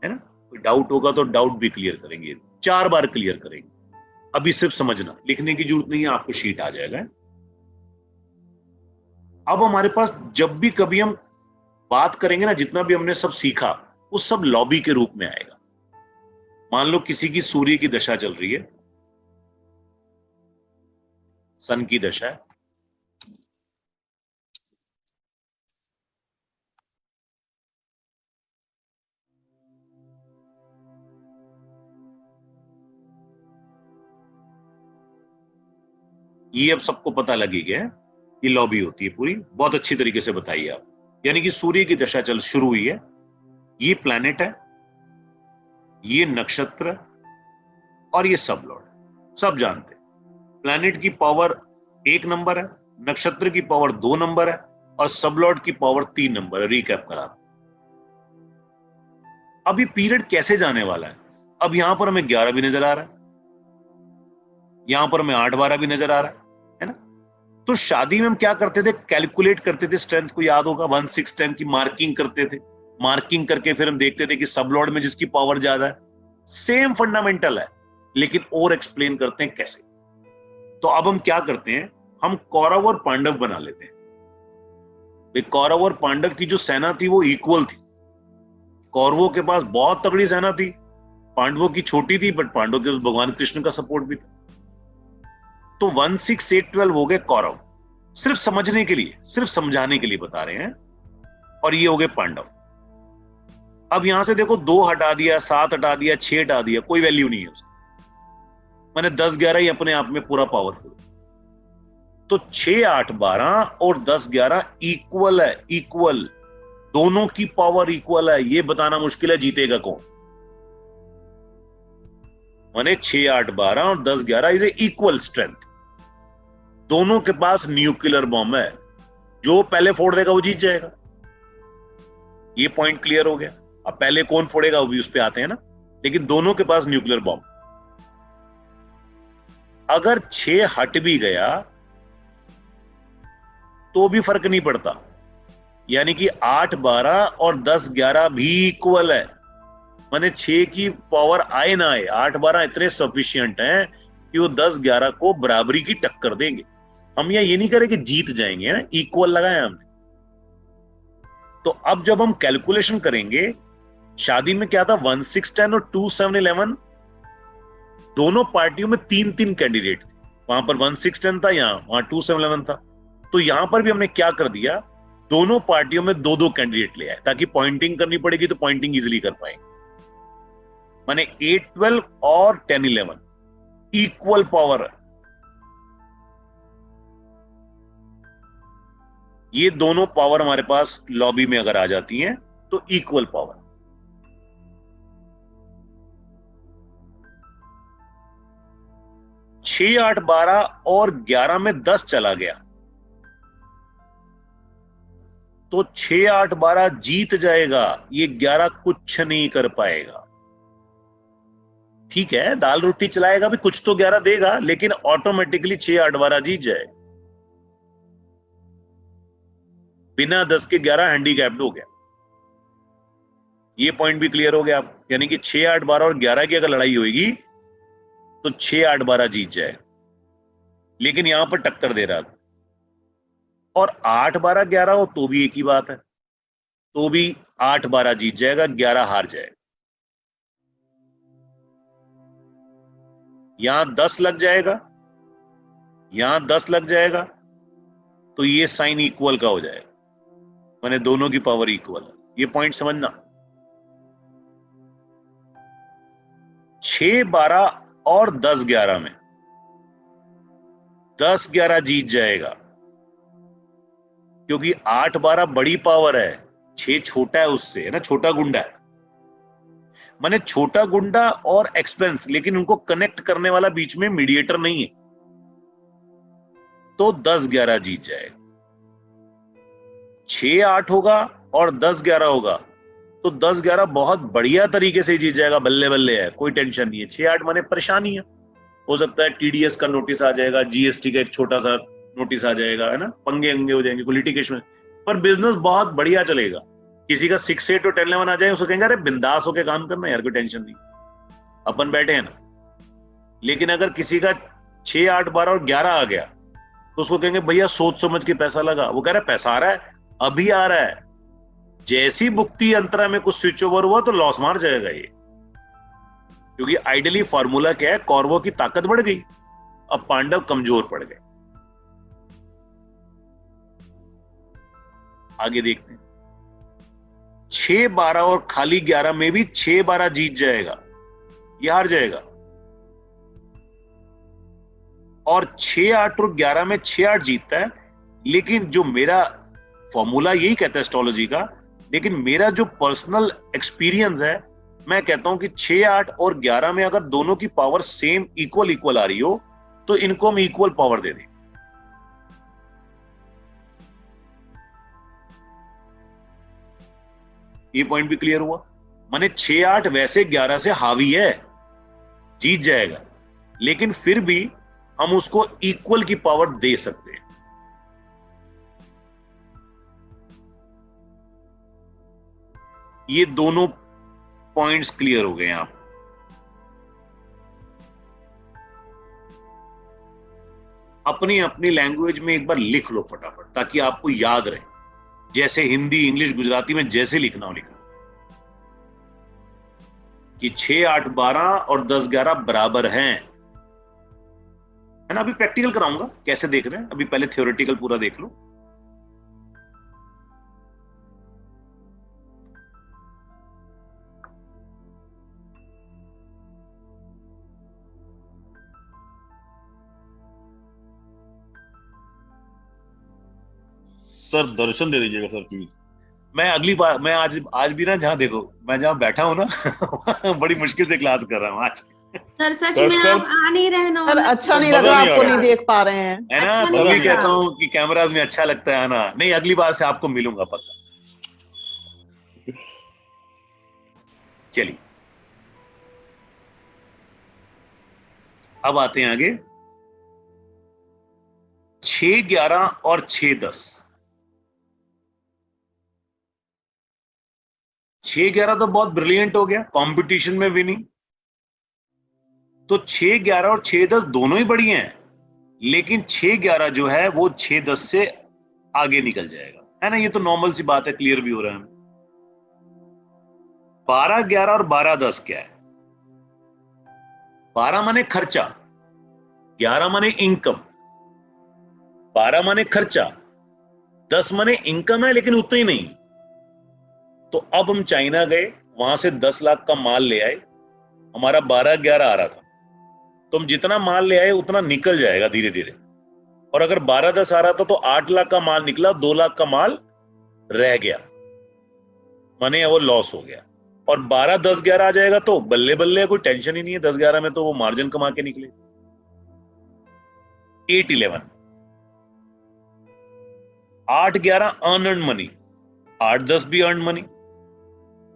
है ना, कोई डाउट होगा तो डाउट भी क्लियर करेंगे, 4 बार क्लियर करेंगे। अभी सिर्फ समझना, लिखने की जरूरत नहीं है, आपको शीट आ जाएगा। अब हमारे पास जब भी कभी हम बात करेंगे ना, जितना भी हमने सब सीखा वो सब लॉबी के रूप में आएगा। मान लो किसी की सूर्य की दशा चल रही है, सन की दशा है, ये अब सबको पता लगी गया है, ये लॉबी होती है पूरी, बहुत अच्छी तरीके से बताइए आप। यानी कि सूर्य की दशा चल शुरू हुई है, ये प्लैनेट है, ये नक्षत्र, और ये सब लॉर्ड, सब जानते हैं। प्लैनेट की पावर 1 नंबर है, नक्षत्र की पावर 2 नंबर है और सबलॉर्ड की पावर 3 नंबर है। रिकैप करा, अब ये पीरियड कैसे जाने वाला है? अब यहां पर हमें 11 भी नजर आ रहा है, यहां पर हमें 8-12 भी नजर आ रहा है ना? तो शादी में हम क्या करते थे? कैलकुलेट करते थे स्ट्रेंथ को, याद होगा 1 6 10 की मार्किंग करते थे। मार्किंग करके फिर हम देखते थे कि सब लॉर्ड में जिसकी पावर ज्यादा है। सेम फंडामेंटल है, लेकिन और एक्सप्लेन करते हैं कैसे। तो अब हम क्या करते हैं, हम कौरव और पांडव बना लेते हैं। कौरव और पांडव की जो सेना थी वो इक्वल थी। कौरवों के पास बहुत तगड़ी सेना थी, पांडवों की छोटी थी, बट पांडवों के पास भगवान कृष्ण का सपोर्ट भी था। तो 1 6 8 12 हो गए कौरव, सिर्फ समझने के लिए, सिर्फ समझाने के लिए बता रहे हैं। और ये हो गए पांडव। अब यहां से देखो 2 हटा दिया, 7 हटा दिया, 6 हटा दिया, कोई वैल्यू नहीं है उसकी। मैंने 10 11 ही अपने आप में पूरा पावरफुल। तो 6 8 12 और 10 11 इक्वल है, इक्वल, दोनों की पावर इक्वल है। ये बताना मुश्किल है जीतेगा कौन। माने 6 8 12 और 10 11 इज ए इक्वल स्ट्रेंथ। दोनों के पास न्यूक्लियर बॉम्ब है, जो पहले फोड़ देगा वो जीत जाएगा। ये पॉइंट क्लियर हो गया। अब पहले कौन फोड़ेगा वो भी उस पे आते हैं ना, लेकिन दोनों के पास न्यूक्लियर बॉम्ब। अगर 6 हट भी गया तो भी फर्क नहीं पड़ता, यानी कि 8 12 और 10 11 भी इक्वल है। माने 6 की पावर आए ना आए, 8 12 इतने सफिशिएंट हैं कि वो 10 11 को बराबरी की टक्कर देंगे। हम ये नहीं करें कि जीत जाएंगे, ना, इक्वल लगाए हमने। तो अब जब हम कैलकुलेशन करेंगे, शादी में क्या था, 1 6 10 और 2 7 11, दोनों पार्टियों में 3-3 कैंडिडेट थे। वहां पर 1 6 10 था, वहां 2 7 11 था। तो यहां पर भी हमने क्या कर दिया, दोनों पार्टियों में 2-2 कैंडिडेट ले आए, ताकि पॉइंटिंग करनी पड़ेगी तो पॉइंटिंग इजीली कर पाएंगे। माने 8 12 और 10 11 इक्वल पावर है। ये दोनों पावर हमारे पास लॉबी में अगर आ जाती हैं तो इक्वल पावर। छह 8 12 और 11 में 10 चला गया तो 6 8 12 जीत जाएगा, ये 11 कुछ नहीं कर पाएगा। ठीक है, दाल रोटी चलाएगा भी, कुछ तो 11 देगा, लेकिन ऑटोमेटिकली 6 8 12 जीत जाएगा। बिना 10 के 11 हैंडीकैप्ड हो गया। ये पॉइंट भी क्लियर हो गया आप, यानी कि 6 8 12 और 11 की अगर लड़ाई होगी तो 6 8 12 जीत जाएगा, लेकिन यहां पर टक्कर दे रहा था। और 8 12 11 हो तो भी एक ही बात है, तो भी 8 12 जीत जाएगा, 11 हार जाएगा। यहां 10 लग जाएगा, यहां 10 लग जाएगा, तो ये साइन इक्वल का हो जाएगा, माने दोनों की पावर इक्वल है। ये पॉइंट समझना। 6 12 और 10 11 में 10 11 जीत जाएगा, क्योंकि 8 12 बड़ी पावर है, 6 छोटा है उससे, है ना, छोटा गुंडा है। माने छोटा गुंडा और एक्सपेंस, लेकिन उनको कनेक्ट करने वाला बीच में मीडिएटर नहीं है, तो 10 11 जीत जाएगा। 6 8 होगा और 10 11 होगा तो 10 11 बहुत बढ़िया तरीके से जीत जाएगा, बल्ले बल्ले है, कोई टेंशन नहीं है। 6 8 माने परेशानी है, हो सकता है टीडीएस का नोटिस आ जाएगा, जीएसटी का एक छोटा सा नोटिस आ जाएगा, है ना, पंगे अंगे हो जाएंगे, कोई लिटिगेशन, पर बिजनेस बहुत बढ़िया चलेगा। किसी का 6 8 और 10 11 आ जाए, उसको कहेंगे अरे बिंदास होके काम करना यार, कोई टेंशन नहीं, अपन बैठे हैं ना। लेकिन अगर किसी का 6 8 12 और 11 आ गया तो उसको कहेंगे भैया सोच समझ के पैसा लगा। वो कह रहा है पैसा आ रहा है, अभी आ रहा है, जैसी भुक्ति अंतरा में कुछ स्विच ओवर हुआ तो लॉस मार जाएगा ये। क्योंकि आइडियली फॉर्मूला क्या है, कौरवों की ताकत बढ़ गई, अब पांडव कमजोर पड़ गए। आगे देखते हैं, 6 12 और खाली 11 में भी 6 12 जीत जाएगा, ये हार जाएगा। और 6 8 और 11 में 6 8 जीतता है, लेकिन जो मेरा फॉर्मूला यही कहता है एस्ट्रोलॉजी का, लेकिन मेरा जो पर्सनल एक्सपीरियंस है, मैं कहता हूं कि 6 8 और 11 में अगर दोनों की पावर सेम इक्वल इक्वल आ रही हो तो इनको हम इक्वल पावर दे दें। ये पॉइंट भी क्लियर हुआ। माने 6-8 वैसे 11 से हावी है, जीत जाएगा, लेकिन फिर भी हम उसको इक्वल की पावर दे सकते हैं। ये दोनों पॉइंट्स क्लियर हो गए हैं। आप अपनी अपनी लैंग्वेज में एक बार लिख लो फटाफट, ताकि आपको याद रहे, जैसे हिंदी, इंग्लिश, गुजराती में जैसे लिखना हो लिखना, कि 6, 8, 12 और 10, 11 बराबर हैं, है ना। अभी प्रैक्टिकल कराऊंगा कैसे देख रहे हैं, अभी पहले थ्योरेटिकल पूरा देख लो। सर दर्शन दे दीजिएगा सर प्लीज। मैं अगली बार, मैं आज आज भी ना, जहां देखो मैं जहां बैठा हूं ना बड़ी मुश्किल से क्लास कर रहा हूं आज। सर सच सर में सर आप आ नहीं रहे ना, सर ऑनलाइन अच्छा नहीं लग मजा रहा, नहीं आ आपको रहा नहीं है देख पा रहे हैं। है ना। अच्छा नहीं तभी लग कहता रहा। हूँ कि कैमराज में अच्छा लगता है ना। नहीं, अगली बार से आपको मिलूंगा पक्का। चलिए अब आते हैं आगे। 6, 11 और 6, 10। 6, 11 तो बहुत ब्रिलियंट हो गया, कंपटीशन में विनिंग। तो 6, 11 और 6, 10 दोनों ही बढ़िया हैं, लेकिन 6, 11 जो है वो 6, 10 से आगे निकल जाएगा, है ना। ये तो नॉर्मल सी बात है, क्लियर भी हो रहा है। 12, 11 और 12, 10 क्या है? 12 माने खर्चा, 11 माने इनकम। 12 माने खर्चा, 10 माने इनकम है लेकिन उतना ही नहीं। तो अब हम चाइना गए, वहां से 10 लाख का माल ले आए, हमारा 12, 11 आ रहा था। तो हम जितना माल ले आए उतना निकल जाएगा धीरे धीरे। और अगर 12, 10 आ रहा था तो 8 लाख का माल निकला, 2 लाख का माल रह गया, माने वो लॉस हो गया। और 12, 10, 11 आ जाएगा तो बल्ले बल्ले, कोई टेंशन ही नहीं है। 10, 11 में तो वो मार्जिन कमा के निकले। 8, 11, 8, 11 अर्न मनी, 8, 10 भी अर्न मनी।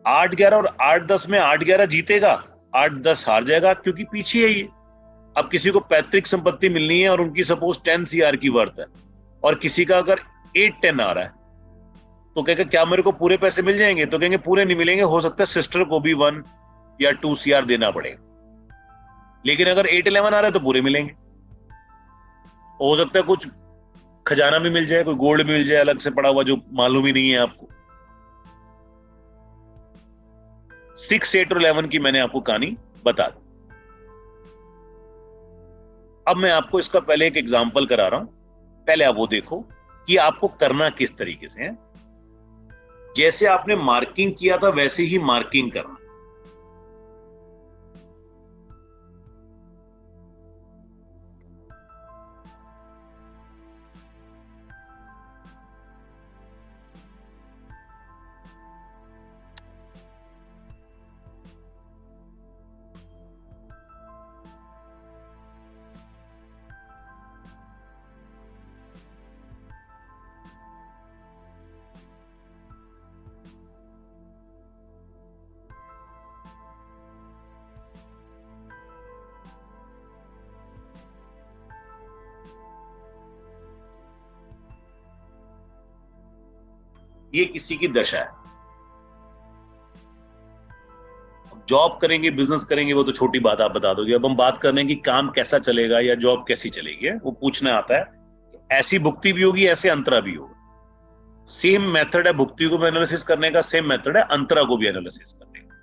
8, 11 और 8, 10 में 8, 11 जीतेगा, 8, 10 हार जाएगा, क्योंकि पीछे है ये। अब किसी को पैतृक संपत्ति मिलनी है और उनकी सपोज 10 CR की वर्थ है, और किसी का अगर 8, 10 आ रहा है, तो कहेगा क्या मेरे को पूरे पैसे मिल जाएंगे? तो कहेंगे पूरे नहीं मिलेंगे, हो सकता है सिस्टर को भी 1 या 2 CR देना पड़ेगा। लेकिन अगर 8, 11 आ रहा है तो पूरे मिलेंगे। हो सकता है कुछ खजाना भी मिल जाए, कोई गोल्ड भी मिल जाए अलग से पड़ा हुआ, जो मालूम ही नहीं है आपको। 6, 8 और 11 की मैंने आपको कहानी बता दी। अब मैं आपको इसका पहले एक एग्जांपल करा रहा हूं, पहले आप वो देखो कि आपको करना किस तरीके से है। जैसे आपने मार्किंग किया था वैसे ही मार्किंग करना। ये किसी की दशा है। जॉब करेंगे, बिजनेस करेंगे, वो तो छोटी बात आप बता दोगे। अब हम बात कर रहे हैं कि काम कैसा चलेगा या जॉब कैसी चलेगी, वो पूछना आता है। ऐसी भुक्ति भी होगी, ऐसे अंतरा भी होगा। सेम मेथड है भुक्ति को भी एनालिसिस करने का, सेम मेथड है अंतरा को भी एनालिसिस करने का।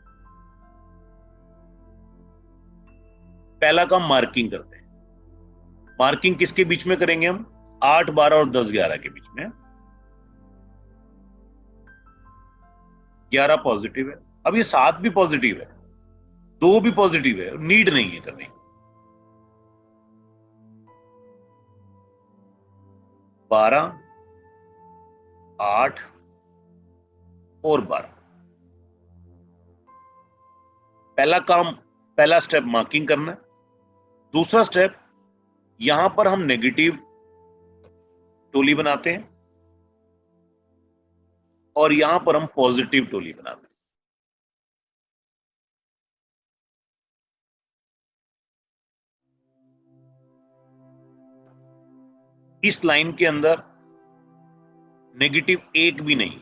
पहला काम मार्किंग करते हैं। मार्किंग किसके बीच में करेंगे हम? 8, 12 और 10, 11 के बीच में। 11 पॉजिटिव है, अब ये 7 भी पॉजिटिव है, 2 भी पॉजिटिव है, नीड नहीं है करने की। 12, 8 और 12। पहला काम, पहला स्टेप मार्किंग करना है। दूसरा स्टेप, यहां पर हम नेगेटिव टोली बनाते हैं और यहां पर हम पॉजिटिव टोली बनाते हैं। इस लाइन के अंदर नेगेटिव एक भी नहीं,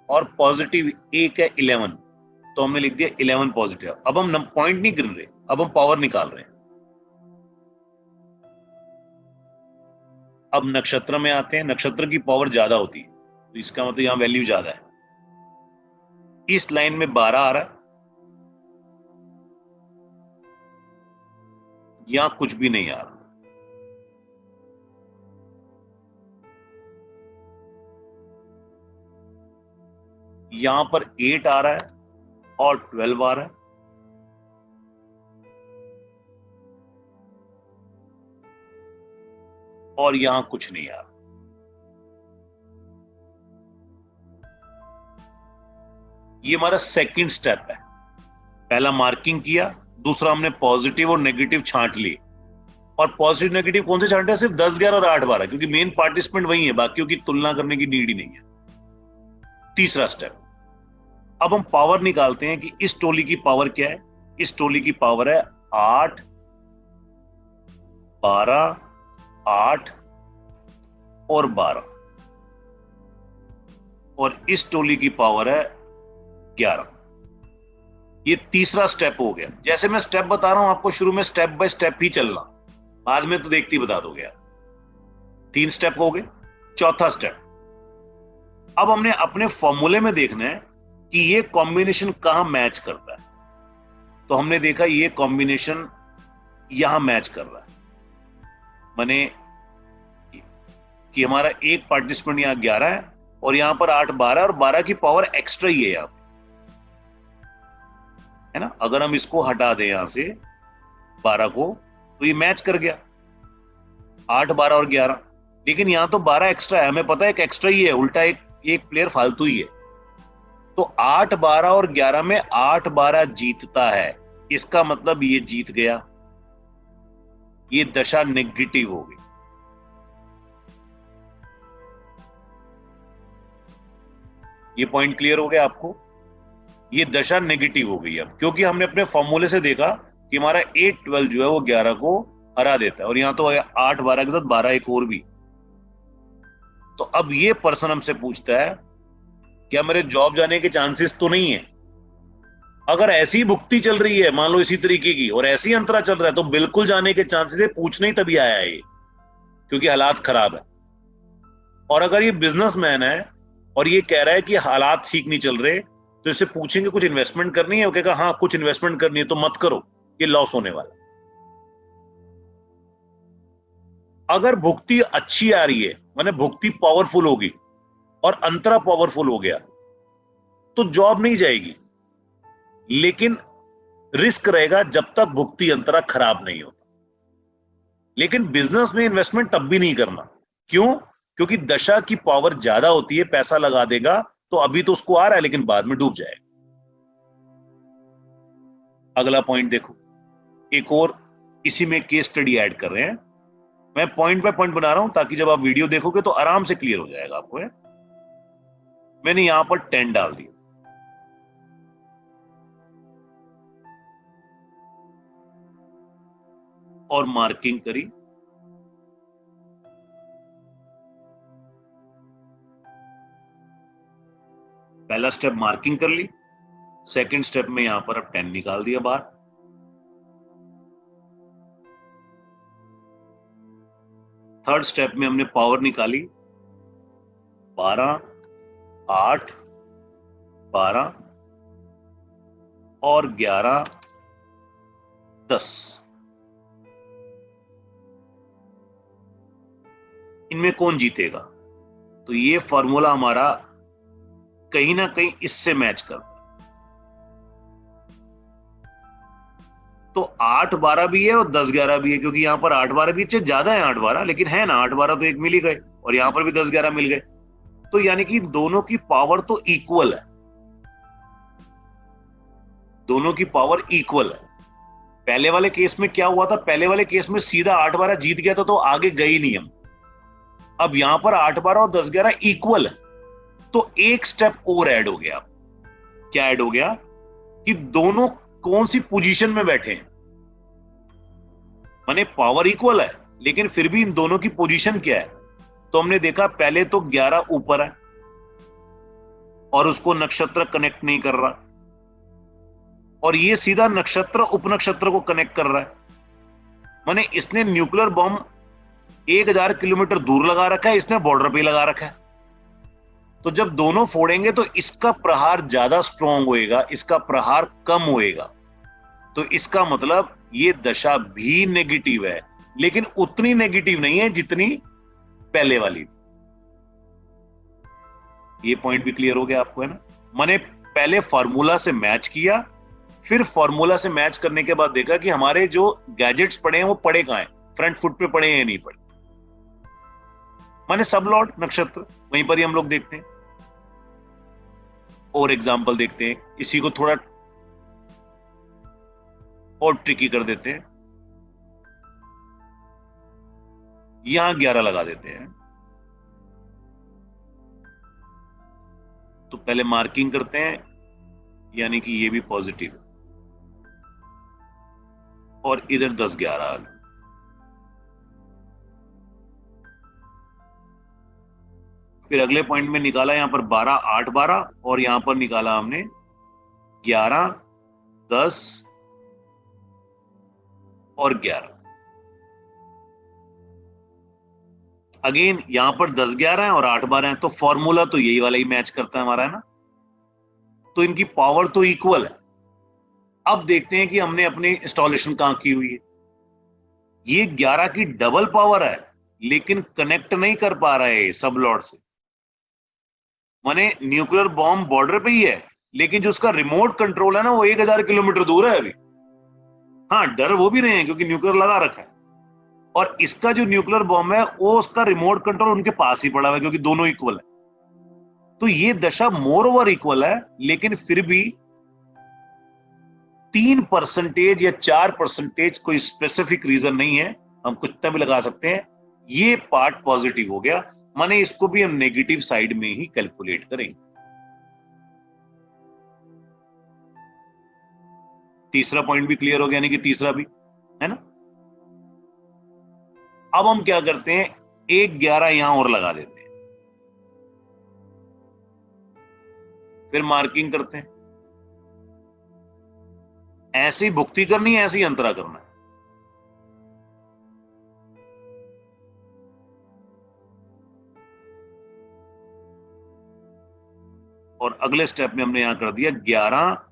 और पॉजिटिव एक है 11, तो हमने लिख दिया 11 पॉजिटिव। अब हम पॉइंट नहीं गिन रहे, अब हम पावर निकाल रहे हैं। अब नक्षत्र में आते हैं, नक्षत्र की पावर ज्यादा होती है, तो इसका मतलब यहां वैल्यू ज्यादा है। इस लाइन में 12 आ रहा है, यहां कुछ भी नहीं आ रहा। यहां पर 8 आ रहा है और 12 आ रहा है, और यहां कुछ नहीं आ रहा। ये हमारा सेकंड स्टेप है। पहला मार्किंग किया, दूसरा हमने पॉजिटिव और नेगेटिव छांट लिए। और पॉजिटिव नेगेटिव कौन से छांटे? सिर्फ 10, 11 और 8, 12, क्योंकि मेन पार्टिसिपेंट वही है, बाकियों की तुलना करने की नीड ही नहीं है। तीसरा स्टेप, अब हम पावर निकालते हैं कि इस टोली की पावर क्या है। इस टोली की पावर है 8, 12, 8 और 12, और इस टोली की पावर है 11। ये तीसरा स्टेप हो गया। जैसे मैं स्टेप बता रहा हूं आपको, शुरू में स्टेप बाय स्टेप ही चलना, बाद में तो देखते ही बता दोगे। 3 स्टेप हो गए। चौथा स्टेप, अब हमने अपने फॉर्मूले में देखना है कि ये कॉम्बिनेशन कहां मैच करता है। तो हमने देखा ये कॉम्बिनेशन यहां मैच कर रहा है, माने कि हमारा एक पार्टिसिपेंट यहां 11 है और यहां पर 8, 12, और 12 की पावर एक्स्ट्रा ही है यहां, है ना। अगर हम इसको हटा दें यहां से 12 को, तो ये मैच कर गया 8, 12 और 11। लेकिन यहां तो 12 एक्स्ट्रा है, हमें पता है एक एक्स्ट्रा ही है, उल्टा एक प्लेयर फालतू ही है। तो 8, 12 और 11 में 8, 12 जीतता है, इसका मतलब ये जीत गया, ये दशा नेगेटिव हो गई। ये पॉइंट क्लियर हो गया आपको? ये दशा नेगेटिव हो गई अब, क्योंकि हमने अपने फॉर्मूले से देखा कि हमारा 8, 12 जो है वो 11 को हरा देता है, और यहां तो 8, 12 के साथ 12 एक और भी। तो अब ये पर्सन हमसे पूछता है क्या मेरे जॉब जाने के चांसेस तो नहीं है? अगर ऐसी भुक्ति चल रही है, मान लो इसी तरीके की, और ऐसी अंतरा चल रहा है, तो बिल्कुल जाने के चांसेस है। पूछने ही तभी आया है ये, क्योंकि हालात खराब है। और अगर ये बिजनेसमैन है और ये कह रहा है कि हालात ठीक नहीं चल रहे, तो इससे पूछेंगे कुछ इन्वेस्टमेंट करनी है, वो कहेगा हाँ कुछ इन्वेस्टमेंट करनी है, तो मत करो, ये लॉस होने वाला। अगर भुक्ति अच्छी आ रही है, माने भुक्ति पावरफुल होगी और अंतरा पावरफुल हो गया, तो जॉब नहीं जाएगी, लेकिन रिस्क रहेगा जब तक भुक्ति अंतरा खराब नहीं होता। लेकिन बिजनेस में इन्वेस्टमेंट तब भी नहीं करना। क्यों? क्योंकि दशा की पावर ज्यादा होती है, पैसा लगा देगा तो अभी तो उसको आ रहा है, लेकिन बाद में डूब जाएगा। अगला पॉइंट देखो, एक और इसी में केस स्टडी ऐड कर रहे हैं। मैं पॉइंट बाय पॉइंट बना रहा हूं ताकि जब आप वीडियो देखोगे तो आराम से क्लियर हो जाएगा आपको। है? मैंने यहां पर 10 डाल दिया, और मार्किंग करी। पहला स्टेप मार्किंग कर ली, सेकंड स्टेप में यहां पर अब 10 निकाल दिया बाहर। थर्ड स्टेप में हमने पावर निकाली, 12, 8, 12 और 11, 10। इनमें कौन जीतेगा? तो ये फॉर्मूला हमारा कहीं ना कहीं इससे मैच करता है। तो 8, 12 भी है और 10, 11 भी है, क्योंकि यहां पर 8, 12 भी ज्यादा है 8, 12, लेकिन है ना 8, 12 तो एक मिल ही गए, और यहां पर भी 10, 11 मिल गए। तो यानी कि दोनों की पावर तो इक्वल है, दोनों की पावर इक्वल है। पहले वाले केस में क्या हुआ था? पहले वाले केस में सीधा 8, 12 जीत गया था, तो आगे गई नहीं हम। अब यहां पर 8, 12 और 10, 11 इक्वल है, तो एक स्टेप और ऐड हो गया। क्या ऐड हो गया? कि दोनों कौन सी पोजीशन में बैठे हैं। माने पावर इक्वल है, लेकिन फिर भी इन दोनों की पोजीशन क्या है। तो हमने देखा पहले तो 11 ऊपर है और उसको नक्षत्र कनेक्ट नहीं कर रहा, और ये सीधा नक्षत्र उपनक्षत्र को कनेक्ट कर रहा है। माने इसने न्यूक्लियर बॉम्ब 1000 किलोमीटर दूर लगा रखा है, इसने बॉर्डर पे लगा रखा है। तो जब दोनों फोड़ेंगे तो इसका प्रहार ज्यादा स्ट्रांग होएगा, इसका प्रहार कम होएगा। तो इसका मतलब ये दशा भी नेगेटिव है, लेकिन उतनी नेगेटिव नहीं है जितनी पहले वाली थी। ये पॉइंट भी क्लियर हो गया आपको, है ना। मैंने पहले फॉर्मूला से मैच किया, फिर फॉर्मूला से मैच करने के बाद देखा कि हमारे जो गैजेट्स पड़े हैं वो पड़े कहां हैं, फ्रंट फुट पे पड़े हैं या नहीं पड़े। माने सब लॉर्ड नक्षत्र वहीं पर ही हम लोग देखते हैं। और एग्जाम्पल देखते हैं, इसी को थोड़ा और ट्रिकी कर देते हैं। यहां 11 लगा देते हैं। तो पहले मार्किंग करते हैं, यानी कि ये भी पॉजिटिव, और इधर 10-11 आ गए। फिर अगले पॉइंट में निकाला यहां पर 12-8-12, और यहां पर निकाला हमने 11-10 और 11। अगेन यहां पर 10-11 है और 8-12 है, तो फॉर्मूला तो यही वाला ही मैच करता है हमारा, है ना। तो इनकी पावर तो इक्वल है। अब देखते हैं कि हमने अपनी इंस्टॉलेशन कहां की हुई है। ये 11 की डबल पावर है, लेकिन कनेक्ट नहीं कर पा रहा है सब लॉर्ड से। माने न्यूक्लियर बॉम्ब बॉर्डर पे ही है, लेकिन जो उसका रिमोट कंट्रोल है ना, वो 1000 किलोमीटर दूर है अभी। हाँ, डर वो भी रहे हैं क्योंकि न्यूक्लियर लगा रखा है, और इसका जो न्यूक्लियर बॉम्ब है वो उसका रिमोट कंट्रोल उनके पास ही पड़ा हुआ है, क्योंकि दोनों इक्वल है। तो ये दशा मोर ओवर इक्वल है, लेकिन फिर भी 3% या 4% कोई स्पेसिफिक रीजन नहीं है, हम कुछ भी लगा सकते हैं। ये पार्ट पॉजिटिव हो गया, माने इसको भी हम नेगेटिव साइड में ही कैलकुलेट करेंगे। तीसरा पॉइंट भी क्लियर हो गया, यानी कि तीसरा भी, है ना। अब हम क्या करते हैं, 1-11 यहां और लगा देते हैं, फिर मार्किंग करते हैं। ऐसे ही भुक्ति करनी है, ऐसे ही अंतरा करना है। और अगले स्टेप में हमने यहां कर दिया 11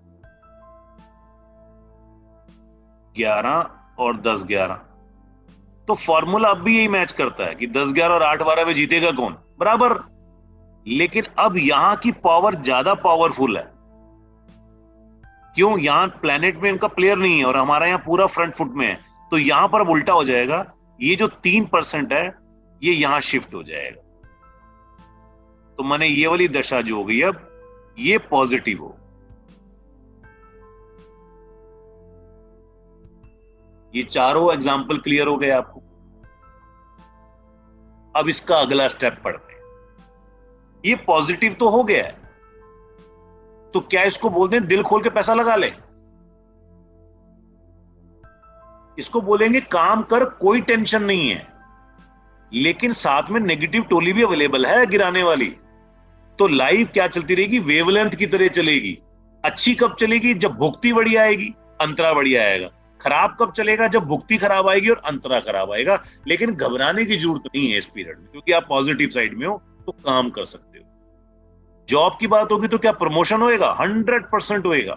11 और 10-11। तो फॉर्मूला अब भी यही मैच करता है कि 10-11 और 8-12 में जीतेगा कौन, बराबर। लेकिन अब यहां की पावर ज्यादा पावरफुल है। क्यों, यहां प्लेनेट में इनका प्लेयर नहीं है और हमारा यहां पूरा फ्रंट फुट में है। तो यहां पर अब उल्टा हो जाएगा, ये जो 3% है ये यहां शिफ्ट हो जाएगा। तो मैंने ये वाली दशा जो हो गई अब ये पॉजिटिव हो। ये चारों एग्जाम्पल क्लियर हो गए आपको। अब इसका अगला स्टेप पढ़ते हैं। ये पॉजिटिव तो हो गया है, तो क्या इसको बोलते हैं दिल खोल के पैसा लगा ले। इसको बोलेंगे काम कर, कोई टेंशन नहीं है, लेकिन साथ में नेगेटिव टोली भी अवेलेबल है गिराने वाली। तो लाइफ क्या चलती रहेगी, वेवलेंथ की तरह चलेगी। अच्छी कब चलेगी, जब भुक्ति बढ़िया आएगी, अंतरा बढ़िया आएगा। खराब कब चलेगा, जब भुक्ति खराब आएगी और अंतरा खराब आएगा। लेकिन घबराने की जरूरत नहीं है इस पीरियड में, क्योंकि आप पॉजिटिव साइड में हो तो काम कर सकते हो। जॉब की बात होगी तो क्या प्रमोशन होएगा, 100% होएगा,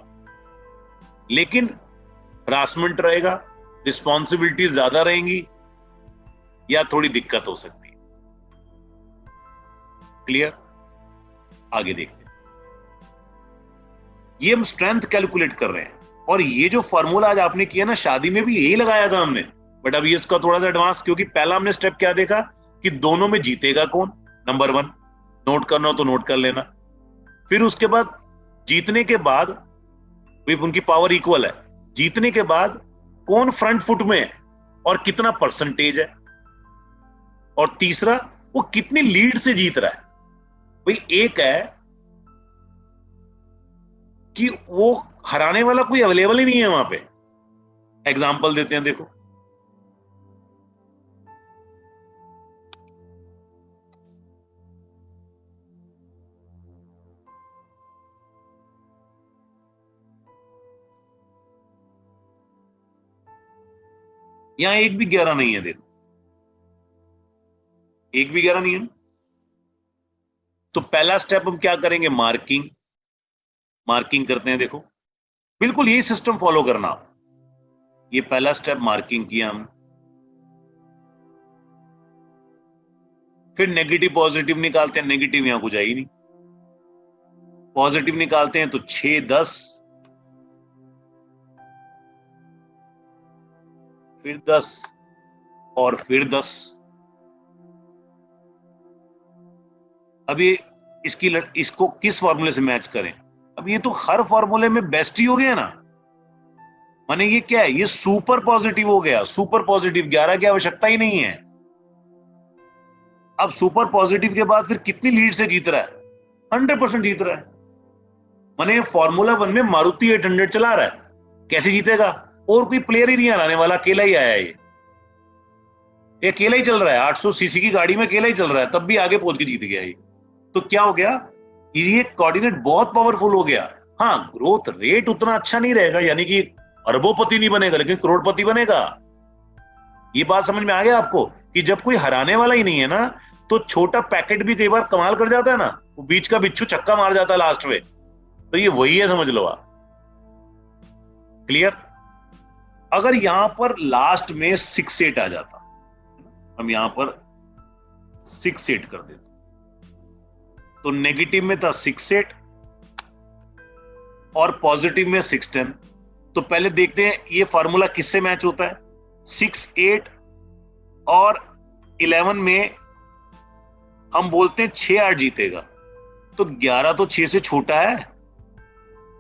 लेकिन हरासमेंट रहेगा, रिस्पॉन्सिबिलिटीज ज्यादा रहेंगी, या थोड़ी दिक्कत हो सकती है। क्लियर, आगे देखते हैं। ये हम स्ट्रेंथ कैलकुलेट कर रहे हैं, और ये जो फॉर्मूला आज आपने किया ना, शादी में भी यही लगाया था हमने, बट अब ये इसका थोड़ा सा एडवांस, क्योंकि पहला हमने स्टेप क्या देखा कि दोनों में जीतेगा कौन, नंबर 1। नोट करना हो तो नोट कर लेना। फिर उसके बाद जीतने के बाद भी उनकी पावर इक्वल है, जीतने के बाद कौन फ्रंट फुट में है और कितना परसेंटेज है, और तीसरा वो कितनी लीड से जीत रहा है। भाई एक है कि वो हराने वाला कोई अवेलेबल ही नहीं है वहां पे। एग्जाम्पल देते हैं, देखो यहां एक भी 11 नहीं है, देखो एक भी 11 नहीं है। तो पहला स्टेप हम क्या करेंगे, मार्किंग। मार्किंग करते हैं, देखो बिल्कुल यही सिस्टम फॉलो करना। ये पहला स्टेप मार्किंग किया हम, फिर नेगेटिव पॉजिटिव निकालते हैं। नेगेटिव यहां कुछ है ही नहीं। पॉजिटिव निकालते हैं तो 6 10, फिर 10 और फिर 10। अब ये इसको किस फॉर्मूले से मैच करें। अब ये तो हर फॉर्मूले में बेस्ट ही हो गया ना। माने ये क्या है, ये सुपर पॉजिटिव हो गया। सुपर पॉजिटिव 11 की आवश्यकता ही नहीं है। अब सुपर पॉजिटिव के बाद फिर कितनी लीड से जीत रहा है, 100% जीत रहा है। माने फॉर्मूला 1 में मारुति 800 चला रहा है, कैसे जीतेगा। और कोई प्लेयर ही नहीं हराने वाला, अकेला ही आया है ये अकेला ही चल रहा है। 800 सीसी की गाड़ी में अकेला ही चल रहा है, तब भी आगे पहुंच के जीत गया ये। तो क्या हो गया, ये कोऑर्डिनेट बहुत पावरफुल हो गया। हाँ, ग्रोथ रेट उतना अच्छा नहीं रहेगा, यानी कि अरबोपति नहीं बनेगा, लेकिन करोड़पति बनेगा। ये बात समझ में आ गया आपको, कि जब कोई हराने वाला ही नहीं है ना, तो छोटा पैकेट भी कई बार कमाल कर जाता है ना, वो बीच का बिच्छू छक्का मार जाता है लास्ट में। तो ये वही है, समझ लो आप। क्लियर। अगर यहां पर लास्ट में 6 8 आ जाता, हम यहां पर 6 8 कर देते, तो नेगेटिव में था 6 8 और पॉजिटिव में 6 10। तो पहले देखते हैं ये फार्मूला किससे मैच होता है। 6 8 और 11 में हम बोलते हैं 6 8 जीतेगा, तो 11 तो 6 से छोटा है,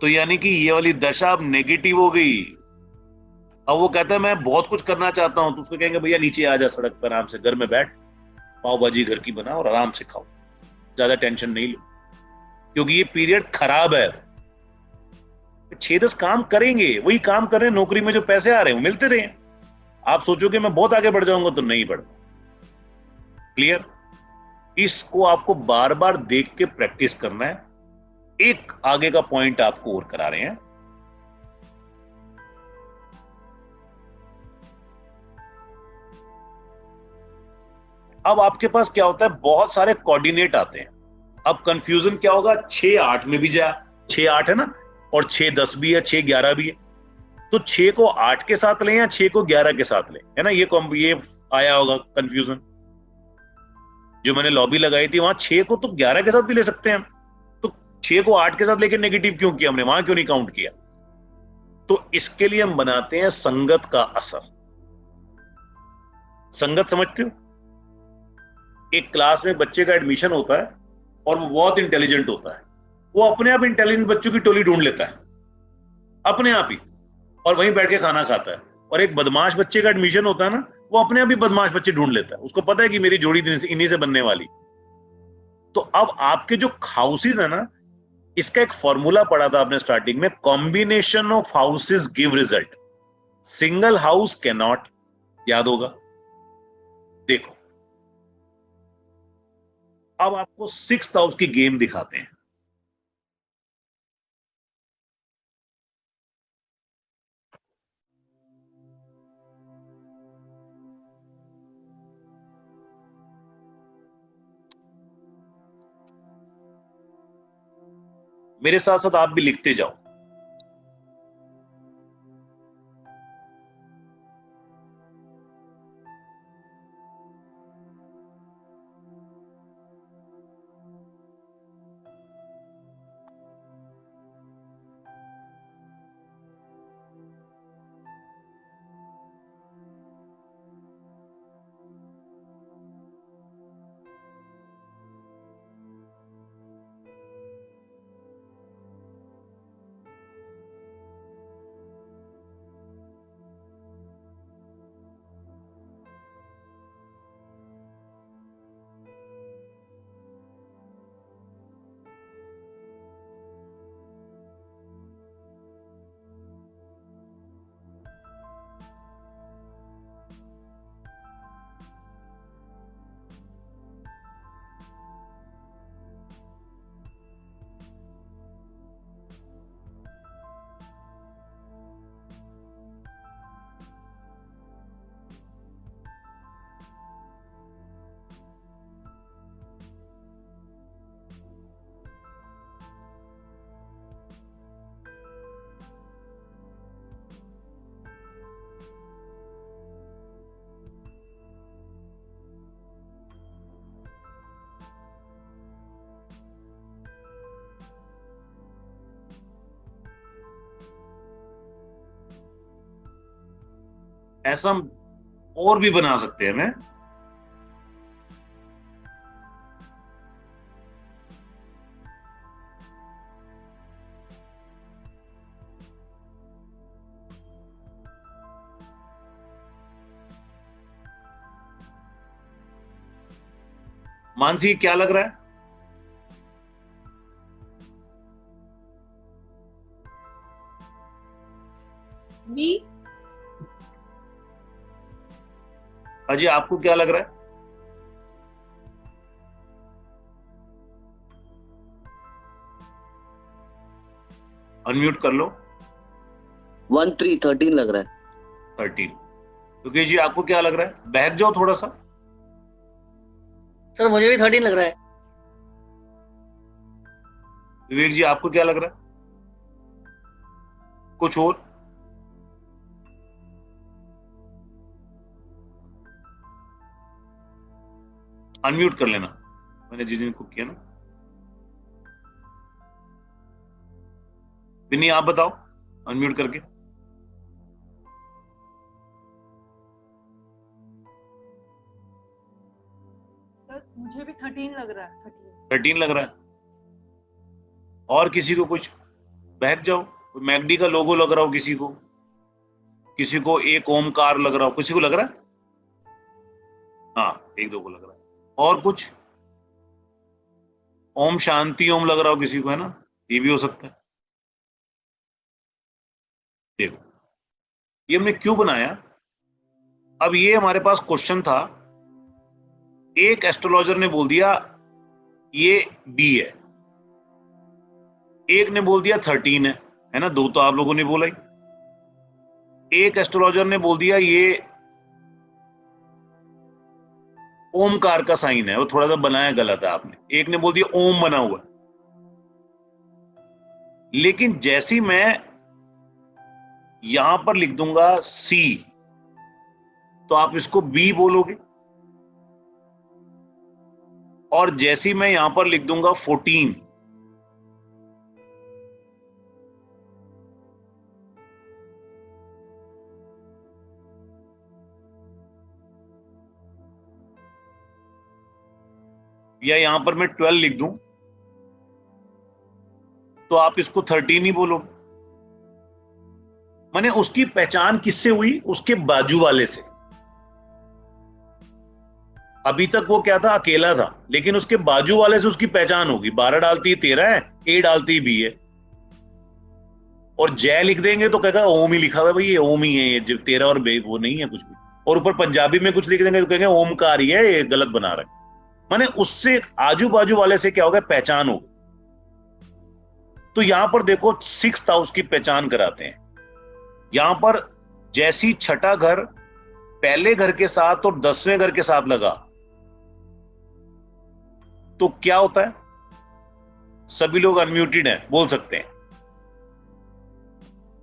तो यानी कि ये वाली दशा अब नेगेटिव हो गई। अब वो कहता है मैं बहुत कुछ करना चाहता हूं, तो उसको कहेंगे भैया नीचे आ जा, सड़क पर आराम से घर में बैठ, पाव भाजी घर की बना और आराम से खाओ, ज्यादा टेंशन नहीं लो, क्योंकि ये पीरियड खराब है। 6 10 काम करेंगे, वही काम कर रहे हैं, नौकरी में जो पैसे आ रहे हैं वो मिलते रहे। आप सोचोगे मैं बहुत आगे बढ़ जाऊंगा, तो नहीं बढ़। क्लियर। इसको आपको बार बार देख के प्रैक्टिस करना है। एक आगे का पॉइंट आपको और करा रहे हैं। अब आपके पास क्या होता है, बहुत सारे कोऑर्डिनेट आते हैं। अब कंफ्यूजन क्या होगा, 6 8 में भी जा, 6 8 है ना, और 6 10 भी है, 6 11 भी है। तो 6 को 8 के साथ लें या 6 को 11 के साथ लें, है ना। ये आया होगा कंफ्यूजन। जो मैंने लॉबी लगाई थी वहां 6 को तो 11 के साथ भी ले सकते हैं हम। तो 6 को 8 के साथ लेके नेगेटिव क्यों किया हमने, वहां क्यों नहीं काउंट किया। तो इसके लिए हम बनाते हैं संगत का असर। संगत समझते हो। एक क्लास में बच्चे का एडमिशन होता है और वो बहुत इंटेलिजेंट होता है, वो अपने आप इंटेलिजेंट बच्चों की टोली ढूंढ लेता है, अपने आप ही, और वहीं बैठ के खाना खाता है। और एक बदमाश बच्चे का एडमिशन होता है ना, वो अपने आप ही बदमाश बच्चे ढूंढ लेता है, उसको पता है कि मेरी जोड़ी इन्हीं से बनने वाली। तो अब आपके जो हाउसेज है ना, इसका एक फॉर्मूला पढ़ा था आपने स्टार्टिंग में, combination of houses give result, single house can not. याद होगा। देखो अब आपको 6th हाउस की गेम दिखाते हैं। मेरे साथ साथ आप भी लिखते जाओ। ऐसा हम और भी बना सकते हैं मैं। मानसी क्या लग रहा है? बी। अजय आपको क्या लग रहा है? अनम्यूट कर लो। 1 3 13 लग रहा है। 13। योगेश जी आपको क्या लग रहा है? बहक जाओ थोड़ा सा। सर मुझे भी 13 लग रहा है। विवेक जी आपको क्या लग रहा है? कुछ और? अनम्यूट कर लेना, मैंने जिस दिन को किया ना। विनी आप बताओ अनम्यूट करके। सर मुझे भी 13 लग रहा है। 13 लग रहा है। और किसी को कुछ? बहक जाओ। मैगडी का लोगो लग रहा हो किसी को, किसी को एक ओमकार लग रहा हो, किसी को लग रहा है? हाँ एक दो को लग रहा है। और कुछ? ओम शांति ओम लग रहा हो किसी को, है ना? ये भी हो सकता है। देखो ये हमने क्यों बनाया? अब ये हमारे पास क्वेश्चन था, एक एस्ट्रोलॉजर ने बोल दिया ये बी है, एक ने बोल दिया 13 है ना, दो तो आप लोगों ने बोला ही। एक एस्ट्रोलॉजर ने बोल दिया ये ओमकार का साइन है, वो थोड़ा सा बनाया गलत है आपने। एक ने बोल दिया ओम बना हुआ। लेकिन जैसी मैं यहां पर लिख दूंगा सी, तो आप इसको बी बोलोगे। और जैसी मैं यहां पर लिख दूंगा 14, या यहां पर मैं 12 लिख दूं, तो आप इसको 13 ही बोलोगे। माने उसकी पहचान किससे हुई? उसके बाजू वाले से। अभी तक वो क्या था? अकेला था, लेकिन उसके बाजू वाले से उसकी पहचान होगी। 12 डालती है 13 है, ए डालती है बी है। और जय लिख देंगे तो कहेगा ओम ही लिखा हुआ है भाई, ये ओम ही है, ये 13 और बे वो नहीं है कुछ भी। और ऊपर पंजाबी में कुछ लिख देंगे तो कहेंगे ओमकार ही है, ये गलत बना रहा है। माने उससे आजू बाजू वाले से क्या होगा? पहचान होगी। तो यहां पर देखो 6th हाउस की पहचान कराते हैं। यहां पर जैसी छठा घर पहले घर के साथ और 10वें घर के साथ लगा, तो क्या होता है? सभी लोग अनम्यूटेड हैं, बोल सकते हैं।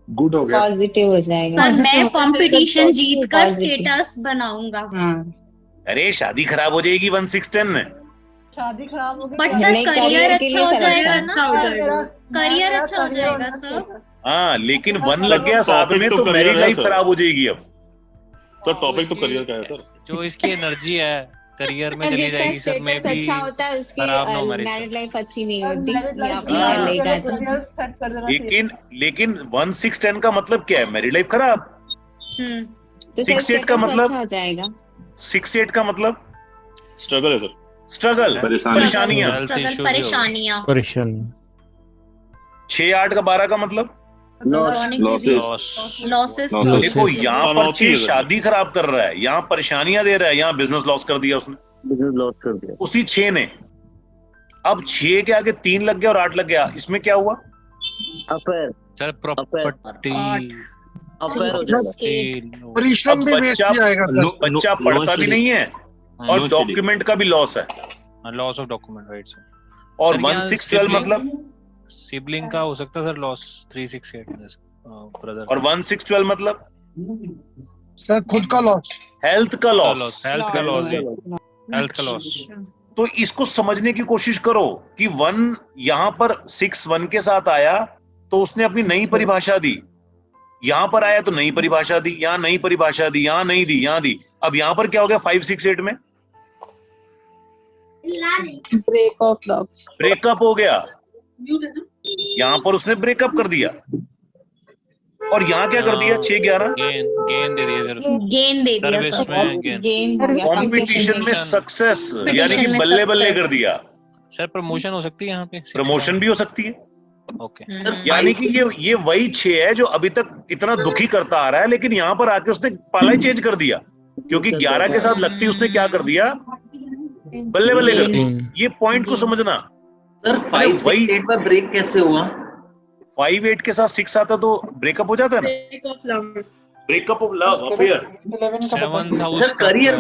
गुड हो गया। पॉजिटिव हो जाएगा। सर मैं कंपटीशन जीत कर स्टेटस बनाऊंगा। हाँ। अरे शादी खराब हो जाएगी 1 6 10 में। शादी खराब होगी। बट तो सर नहीं, करियर के अच्छा लिए हो सर जाएगा अच्छा ना हाँ, सर, मेरा करियर मेरा अच्छा हो career जाएगा होना सर। चाहिए। हाँ लेकिन 1 लग गया साथ टॉपिक में तो तो करियर मैरिड है लाइफ सर। खराब हो जाएगी। अब सर टॉपिक तो करियर का है सर। जो इसकी एनर्जी है करियर में और चली जिसका जाएगी सर, में स्टेटस भी अच्छा होता है उसकी खराब ना हो मैरिज मैरिड सर। लाइफ अच्छी नहीं और होती। मैरिड ये लाइफ आपको के याद लिए नहीं पहले था। career set कर देना चाहिए। लेकिन 1 6 10 का मतलब क्या है? मैरिड लाइफ खराब। तो 6 सर 8 का स्टेटस तो मतलब अच्छा हो जाएगा। 6 8 का मतलब स्ट्रगल है सर। स्ट्रगल, परेशानियां। हेल्थ स्ट्रगल, इश्यूज भी होगा। परेशानियां। परेशानी। 6 8 का 12 का मतलब Chronic disease, losses, Losses. देखो यहाँ पर अनौती 6 है सर। शादी खराब कर रहा है, यहाँ परेशानियां दे रहा है, यहाँ बिजनेस लॉस कर दिया उसने, बिजनेस लॉस कर दिया। उसी 6 ने। अब 6 के आगे 3 लग गया और 8 लग गया, इसमें क्या हुआ? अफेयर सर प्रॉपर्टी अफेयर हो जाएगा। परिश्रम अब भी वेस्ट बच्चा जाएगा सर। बच्चा पढ़ता भी नहीं है और डॉक्यूमेंट का भी लॉस है। Loss of document, right sir. और सर, 1 यहाँ 6 12 मतलब सिबलिंग का हो सकता है सर लॉस, 3 6 8 ब्रदर। और 1 6 12 मतलब सर खुद का लॉस। हेल्थ का लॉस। हेल्थ का लॉस, हेल्थ का लॉस। तो इसको समझने की कोशिश करो कि 1 यहां पर 6 1 के साथ आया तो उसने अपनी नई परिभाषा दी। यहां पर आया तो नई परिभाषा दी, यहां नई परिभाषा दी, यहां नहीं दी, यहां दी। अब यहां पर क्या हो गया 5 6 8 में? Break of law. ब्रेकअप हो गया। यहां पर उसने ब्रेकअप कर दिया। और यहाँ क्या कर दिया 6 11? गेन दे दिया सर, गेन दे दिया सर्विस सर। में गेन, गेन कंपटीशन में competition। सक्सेस, यानी कि Competition में बल्ले बल्ले कर success। दिया। सर प्रमोशन हो सकती है यहाँ पे, प्रमोशन भी हो सकती है। ओके। यानी कि ये वही 6 है जो अभी तक इतना दुखी करता आ रहा है, लेकिन यहाँ पर आके उसने पाला ही चेंज कर दिया, क्योंकि 11 के साथ लगती उसने क्या कर दिया, बल्ले बल्ले कर दिया। ये पॉइंट को समझना सर। 5 6 8 पर ब्रेक कैसे हुआ? 5 8 के साथ 6 आता तो ब्रेकअप हो जाता है ना, breakup of love affair. 7th house sir career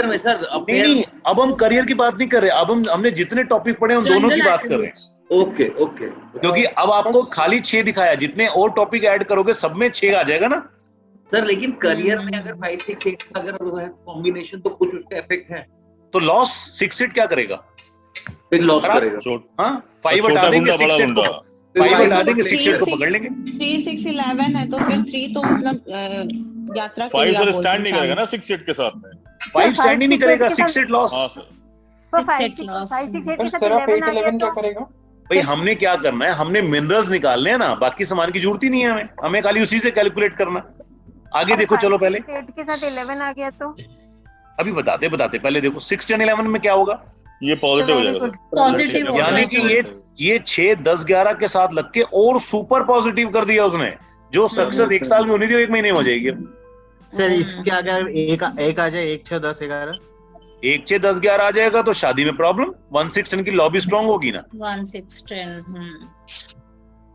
में सर नहीं नहीं, अब हम करियर की बात नहीं कर रहे, अब हमने जितने टॉपिक पढ़े उन दोनों की बात कर रहे हैं। ओके क्योंकि अब आपको खाली 6 दिखाया, जितने और टॉपिक ऐड करोगे सब में 6 आ जाएगा ना सर। लेकिन करियर में अगर 5 6 8 का अगर कॉम्बिनेशन तो कुछ उसका इफेक्ट है। तो लॉस 6 8 क्या करेगा, फिर लॉस करेगा। हाँ 5 हटा देंगे 6 8 को, 5 हटा देंगे 6 8 को पकड़ लेंगे। 3 6 11 है तो फिर 3 तो मतलब यात्रा के 5 लिए सर आप स्टैंड नहीं बोलते करेगा ना 6 8 के साथ में। 5 स्टैंड ही नहीं करेगा, 6 8 लॉस। हाँ सर, तो 6 5 8 loss। 6 8 के साथ 11 आ गया तो करेगा? भाई हमने क्या करना है, हमने मिनरल्स निकालने हैं ना, बाकी सामान की जरूरत ही नहीं है हमें, हमें खाली उसी से कैलकुलेट करना। आगे देखो, चलो पहले 8 के साथ 11 आ गया तो अभी बताते पहले देखो 6 10 11 में क्या होगा। ये पॉजिटिव हो जाएगा सर। पॉजिटिव होगा यानी कि ये 6 10 11 के साथ लग के और सुपर पॉजिटिव कर दिया उसने, जो सक्सेस 1 साल में होनी थी वो 1 महीने में हो जाएगी। सर इसके अगर एक आ जाए, 1 6 10 11, 1 6 10 11 आ जाएगा तो शादी में प्रॉब्लम। 1 6 10 की लॉबी स्ट्रांग होगी ना। 1 6 10।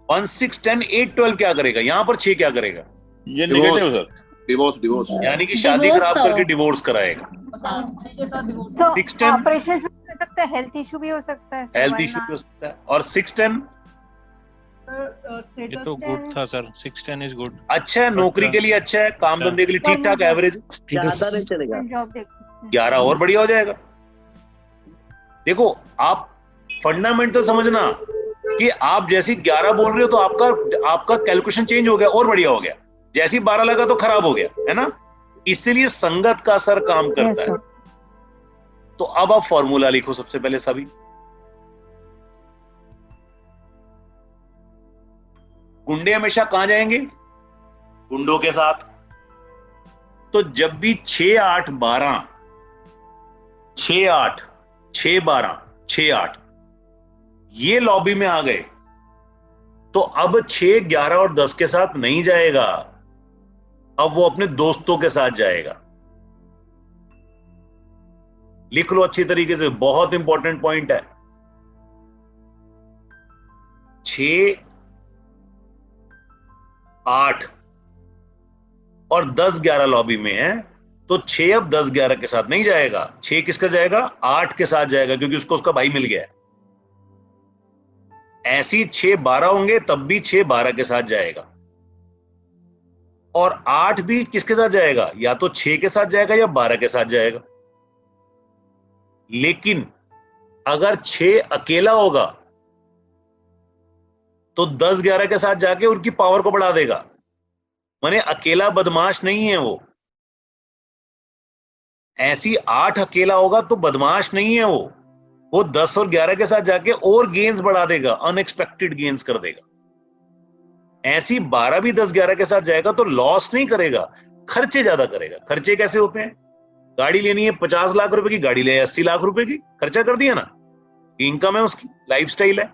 1 6 10 8 12 क्या करेगा, यहाँ पर 6 क्या करेगा, ये नेगेटिव सर। डिवोर्स यानी कि शादी Divorce खराब हो। करके डिवोर्स कराएगा। तो 6 10 ऑपरेशन भी हो सकता है, हेल्थ इशू भी हो सकता है, हेल्थ इशू भी हो सकता है। और 6 10 ये तो गुड था सर, 6 10 इज गुड। अच्छा है, नौकरी के लिए अच्छा है, काम धंधे के लिए ठीक ठाक एवरेज। ज्यादा नहीं चलेगा। जॉब देख सकते हैं। 11 और बढ़िया हो जाएगा। देखो आप फंडामेंटल समझना कि आप जैसी 11 बोल रहे हो तो आपका कैलकुलेशन चेंज हो गया और बढ़िया हो गया, जैसी 12 लगा तो खराब हो गया, है ना। इसलिए संगत का असर काम करता है। तो अब आप फॉर्मूला लिखो सबसे पहले सभी। गुंडे हमेशा कहां जाएंगे, गुंडों के साथ। तो जब भी 6 8 12 6 8 6 12 6 8 ये लॉबी में आ गए तो अब 6 11 और 10 के साथ नहीं जाएगा, अब वो अपने दोस्तों के साथ जाएगा। लिख लो अच्छी तरीके से, बहुत इंपॉर्टेंट पॉइंट है। 6 8 और 10 11 लॉबी में है तो 6 अब 10 11 के साथ नहीं जाएगा, 6 किसका जाएगा, 8 के साथ जाएगा, क्योंकि उसको उसका भाई मिल गया है। ऐसी 6 12 होंगे तब भी 6 12 के साथ जाएगा, और 8 भी किसके साथ जाएगा, या तो 6 के साथ जाएगा या 12 के साथ जाएगा। लेकिन अगर 6 अकेला होगा तो 10 11 के साथ जाके उनकी पावर को बढ़ा देगा, माने अकेला बदमाश नहीं है वो। ऐसी 8 अकेला होगा तो बदमाश नहीं है वो 10 और 11 के साथ जाके और गेन्स बढ़ा देगा, अनएक्सपेक्टेड गेन्स कर देगा। ऐसी 12 भी 10 11 के साथ जाएगा तो लॉस नहीं करेगा, खर्चे ज्यादा करेगा। खर्चे कैसे होते हैं, गाड़ी लेनी है 50 लाख रुपए की, गाड़ी ले 80 लाख रुपए की, खर्चा कर दिया ना, इनकम है उसकी, लाइफस्टाइल है।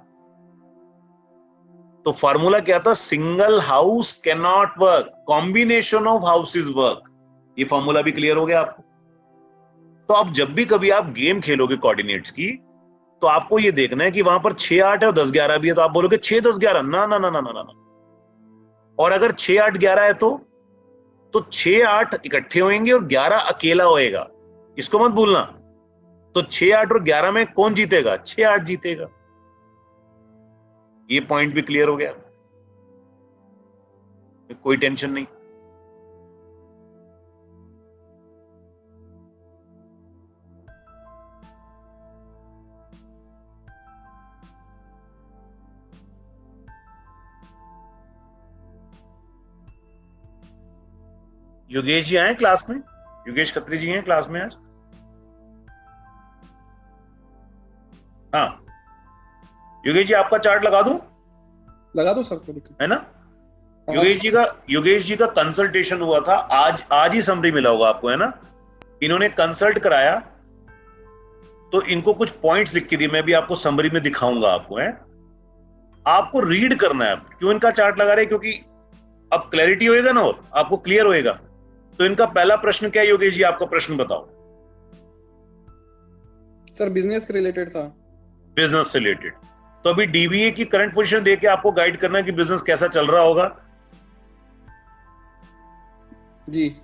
तो फार्मूला क्या था, single house can not work, combination of houses work. ये फार्मूला भी क्लियर हो गया आपको। तो अब जब भी कभी आप गेम खेलोगे कोऑर्डिनेट्स की, तो आपको ये देखना है कि वहां पर 6 8 है और 10 11 भी है, तो आप बोलोगे 6 10 11, ना ना ना ना ना ना। और अगर 6 8 11 है तो 6 8 इकट्ठे होंगे और 11 अकेला होएगा, इसको मत भूलना। तो 6 8 और 11 में कौन जीतेगा, 6 8 जीतेगा। ये पॉइंट भी क्लियर हो गया, कोई टेंशन नहीं। योगेश जी आए क्लास में? योगेश खत्री जी हैं क्लास में आज? हाँ योगेश जी आपका चार्ट लगा दूं? लगा दो सर, कोई दिक्कत है ना? योगेश जी का कंसल्टेशन हुआ था आज ही समरी मिला होगा आपको, है ना? इन्होंने कंसल्ट कराया तो इनको कुछ पॉइंट्स लिख के दिए, मैं भी आपको समरी में दिखाऊंगा आपको, है? आपको रीड करना है। क्यों इनका चार्ट लगा रहे हैं? क्योंकि अब क्लैरिटी होएगा ना और आपको क्लियर होएगा। तो इनका पहला प्रश्न क्या है योगेश जी? आपका प्रश्न बताओ सर। बिजनेस के रिलेटेड था। बिजनेस से रिलेटेड। तो अभी डीबीए की करंट पोजीशन देके आपको गाइड करना है कि बिजनेस कैसा चल रहा होगा। जी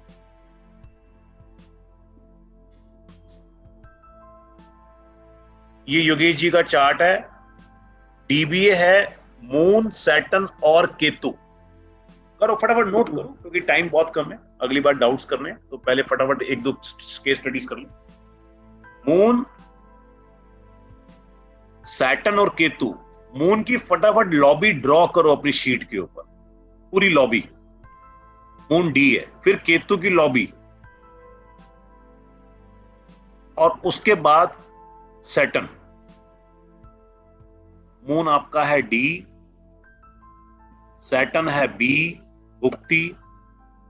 ये योगेश जी का चार्ट है। डीबीए है मून, सैटर्न और केतु। करो फटाफट, नोट करो क्योंकि टाइम बहुत कम है, अगली बार डाउट्स करने हैं तो पहले फटाफट एक दो केस स्टडीज कर लो। मून, सैटर्न और केतु। मून की फटाफट लॉबी ड्रॉ करो अपनी शीट के ऊपर, पूरी लॉबी। मून डी है, फिर केतु की लॉबी, और उसके बाद सैटर्न। मून आपका है डी, सैटर्न है बी भुक्ति,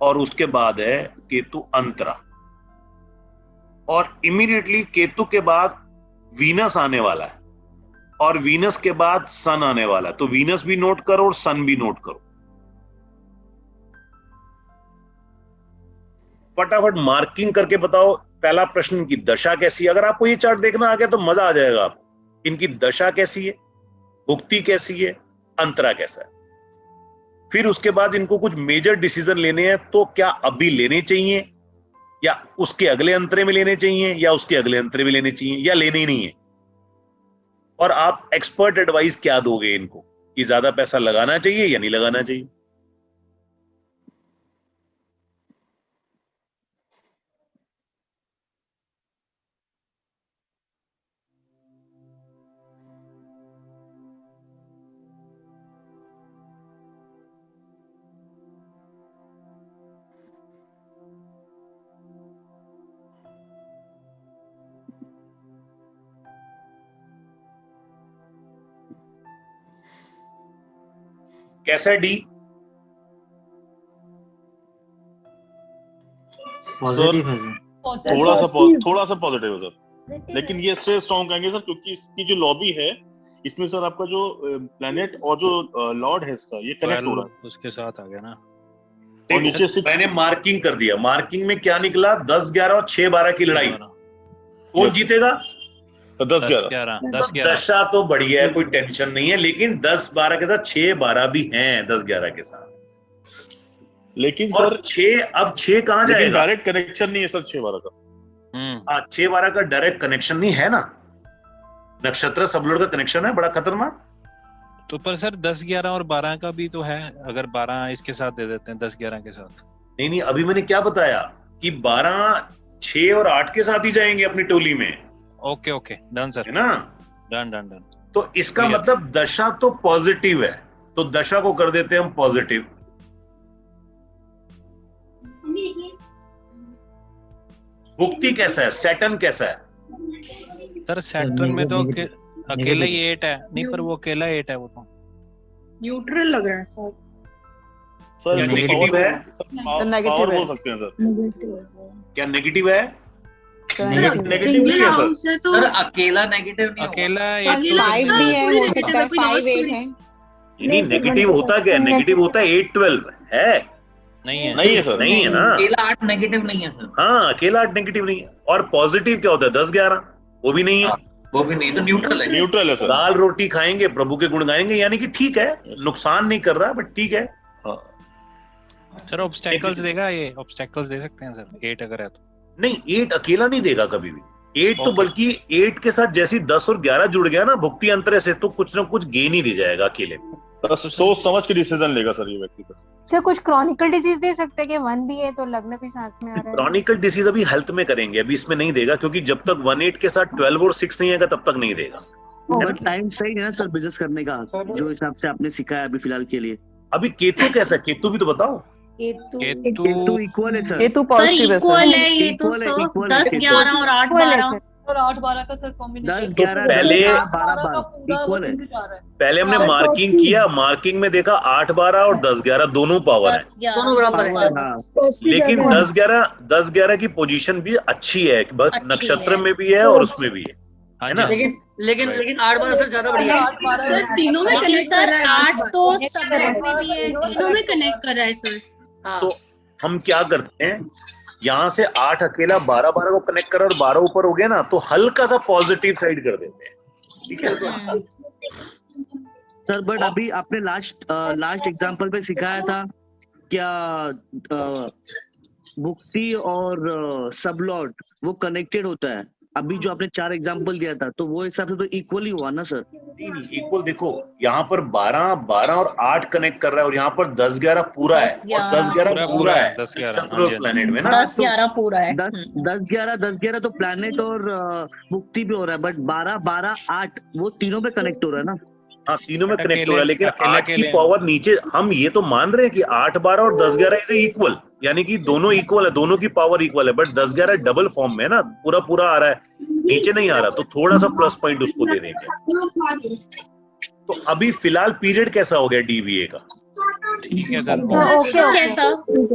और उसके बाद है केतु अंतरा। और इमीडिएटली केतु के बाद वीनस आने वाला है, और वीनस के बाद सन आने वाला है। तो वीनस भी नोट करो और सन भी नोट करो। फटाफट मार्किंग करके बताओ पहला प्रश्न, इनकी दशा कैसी है। अगर आपको ये चार्ट देखना आ गया तो मजा आ जाएगा आपको। इनकी दशा कैसी है, भुक्ति कैसी है, अंतरा कैसा है। फिर उसके बाद इनको कुछ मेजर डिसीजन लेने हैं तो क्या अभी लेने चाहिए, या उसके अगले अंतरे में लेने चाहिए, या उसके अगले अंतरे में लेने चाहिए, या लेने ही नहीं है। और आप एक्सपर्ट एडवाइस क्या दोगे इनको कि ज्यादा पैसा लगाना चाहिए या नहीं लगाना चाहिए? कैसा है डी? पॉजिटिव है सर। थोड़ा सा पॉजिटिव है सर, लेकिन ये इससे स्ट्रॉन्ग कहेंगे सर क्योंकि इसकी जो लॉबी है इसमें सर आपका जो प्लेनेट और जो लॉर्ड है इसका ये कनेक्ट हो रहा है, उसके साथ आ गया ना। और नीचे 6 मैंने मार्किंग कर दिया। मार्किंग में क्या निकला? 10-11 और 6-12 की लड़ाई। कौन जीतेगा? 10-11। दशा तो बढ़िया है, कोई टेंशन नहीं है, लेकिन 10-12 के साथ 6-12 भी हैं 10-11 के साथ। लेकिन और सर 6, अब 6 कहां जाएगा? डायरेक्ट कनेक्शन नहीं है सर 6-12 का। 6-12 का डायरेक्ट कनेक्शन नहीं है ना, नक्षत्र सबलोड का कनेक्शन है, बड़ा खतरनाक। तो पर सर 10-11 और 12 का भी तो है, अगर 12 इसके साथ दे देते हैं 10-11 के साथ। नहीं, अभी मैंने क्या बताया कि 12, 6 और 8 के साथ ही जाएंगे अपनी टोली में। ओके डन सर, है ना? डन। तो इसका मतलब दशा तो पॉजिटिव है, तो दशा को कर देते हैं हम पॉजिटिव। भुक्ति कैसा है, सैटर्न कैसा है? सर सैटर्न में तो अकेला ही 8 है। नहीं, पर वो अकेला 8 है, वो तो न्यूट्रल लग रहा है सर। सर क्या नेगेटिव है? नेगेटिव हो सकते हैं सर। क्या नेगेटिव है? नेगेटिव नहीं है सर। सर अकेला नेगेटिव नहीं होगा। अकेला 5 भी है, हो सकता है 5-8 है। नहीं, नेगेटिव होता क्या है? नेगेटिव होता है 8-12 है। नहीं है सर, नहीं है ना। अकेला 8 नेगेटिव नहीं है सर। हाँ, अकेला 8 नेगेटिव नहीं है। और पॉजिटिव क्या होता है? 10-11, वो भी नहीं है। वो भी नहीं, तो न्यूट्रल है। न्यूट्रल है सर। दाल रोटी खाएंगे, प्रभु के गुण गाएंगे, यानी कि ठीक है, नुकसान नहीं कर रहा, बट ठीक है। सर ऑब्स्टैकल्स देगा, ये ऑब्स्टैकल्स दे सकते हैं सर 8 अगर है तो। नहीं, 8 अकेला नहीं देगा कभी भी। 8 तो बल्कि 8 के साथ जैसी 10 और 11 जुड़ गया ना भुक्ति अंतरे से, तो कुछ ना कुछ गेन ही दे जाएगा अकेले में। सोच समझ के डिसीजन लेगा सर ये व्यक्ति। सर कुछ क्रॉनिकल डिजीज दे सकते हैं कि 1 भी है तो लग्न भी साथ में आ रहा है। क्रॉनिकल डिसीज अभी हेल्थ में करेंगे, अभी इसमें नहीं देगा, क्योंकि जब तक 1-8 के साथ 12 और 6 नहीं आएगा तब तक नहीं देगा। टाइम सही है ना सर बिजनेस करने का, जो हिसाब से आपने सीखा है अभी फिलहाल के लिए। अभी केतु कैसा है? केतु भी तो बताओ। केतु इक्वल है सर। केतु सर पॉजिटिव है इक्वल सर। है ये तो Equal है, सर equal है, 10 equal 11 और 8 Equal है 12 सर। और 8-12 का सर कॉम्बिनेशन 10-11 पहले- 10-12 इक्वल है। पहले हमने हाँ। मार्किंग किया, मार्किंग में देखा 8-12 और 10-11 दोनों पावर है, 10 11 दोनों बराबर है। पावर, हाँ। लेकिन 10-11 की पोजीशन भी अच्छी है, अच्छी नक्षत्र है। में भी है और उसमें भी है हाँ ना? जी, लेकिन लेकिन Right. लेकिन 8-12 सर ज्यादा बढ़िया है। सर तीनों में लेकिन कनेक्ट कर सर रहा है 8 तो सब में भी है, तीनों में कनेक्ट कर रहा है सर। हाँ तो हम क्या करते हैं, यहाँ से 8 अकेला 12-12 को कनेक्ट कर और 12 ऊपर हो गया ना, तो हल्का सा पॉजिटिव साइड कर देते हैं, ठीक है? सर बट अभी आपने लास्ट एग्जांपल पे सिखाया था क्या भुक्ति और सबलॉट वो कनेक्टेड होता है। अभी जो आपने 4 एग्जांपल दिया था तो वो हिसाब से तो इक्वली हुआ ना सर। नहीं, इक्वल देखो, यहाँ पर 12 और 8 कनेक्ट कर रहा है और यहाँ पर 10-11 पूरा है 10-11 और 10-11 पूरा है 10-11, नक्षत्र और प्लैनेट में ना। 10-11 पूरा है। 10-11 तो प्लैनेट और भुक्ति भी हो रहा है, बट 12-12-8 वो तीनों पे कनेक्ट हो रहा है ना। हाँ, तीनों में बट कनेक्ट हो रहा है, लेकिन अकेले 8 की पावर नीचे, हम ये तो मान रहे हैं कि 8-12 और 10-11 इज इक्वल, यानी कि दोनों इक्वल है, दोनों की पावर इक्वल है, बट 10-11 डबल फॉर्म में है ना, पूरा पूरा आ रहा है, नीचे नहीं आ रहा, तो थोड़ा सा प्लस पॉइंट उसको दे देंगे। तो अभी फिलहाल पीरियड कैसा हो गया डीवीए का? ठीक है सर। कैसा? ठीक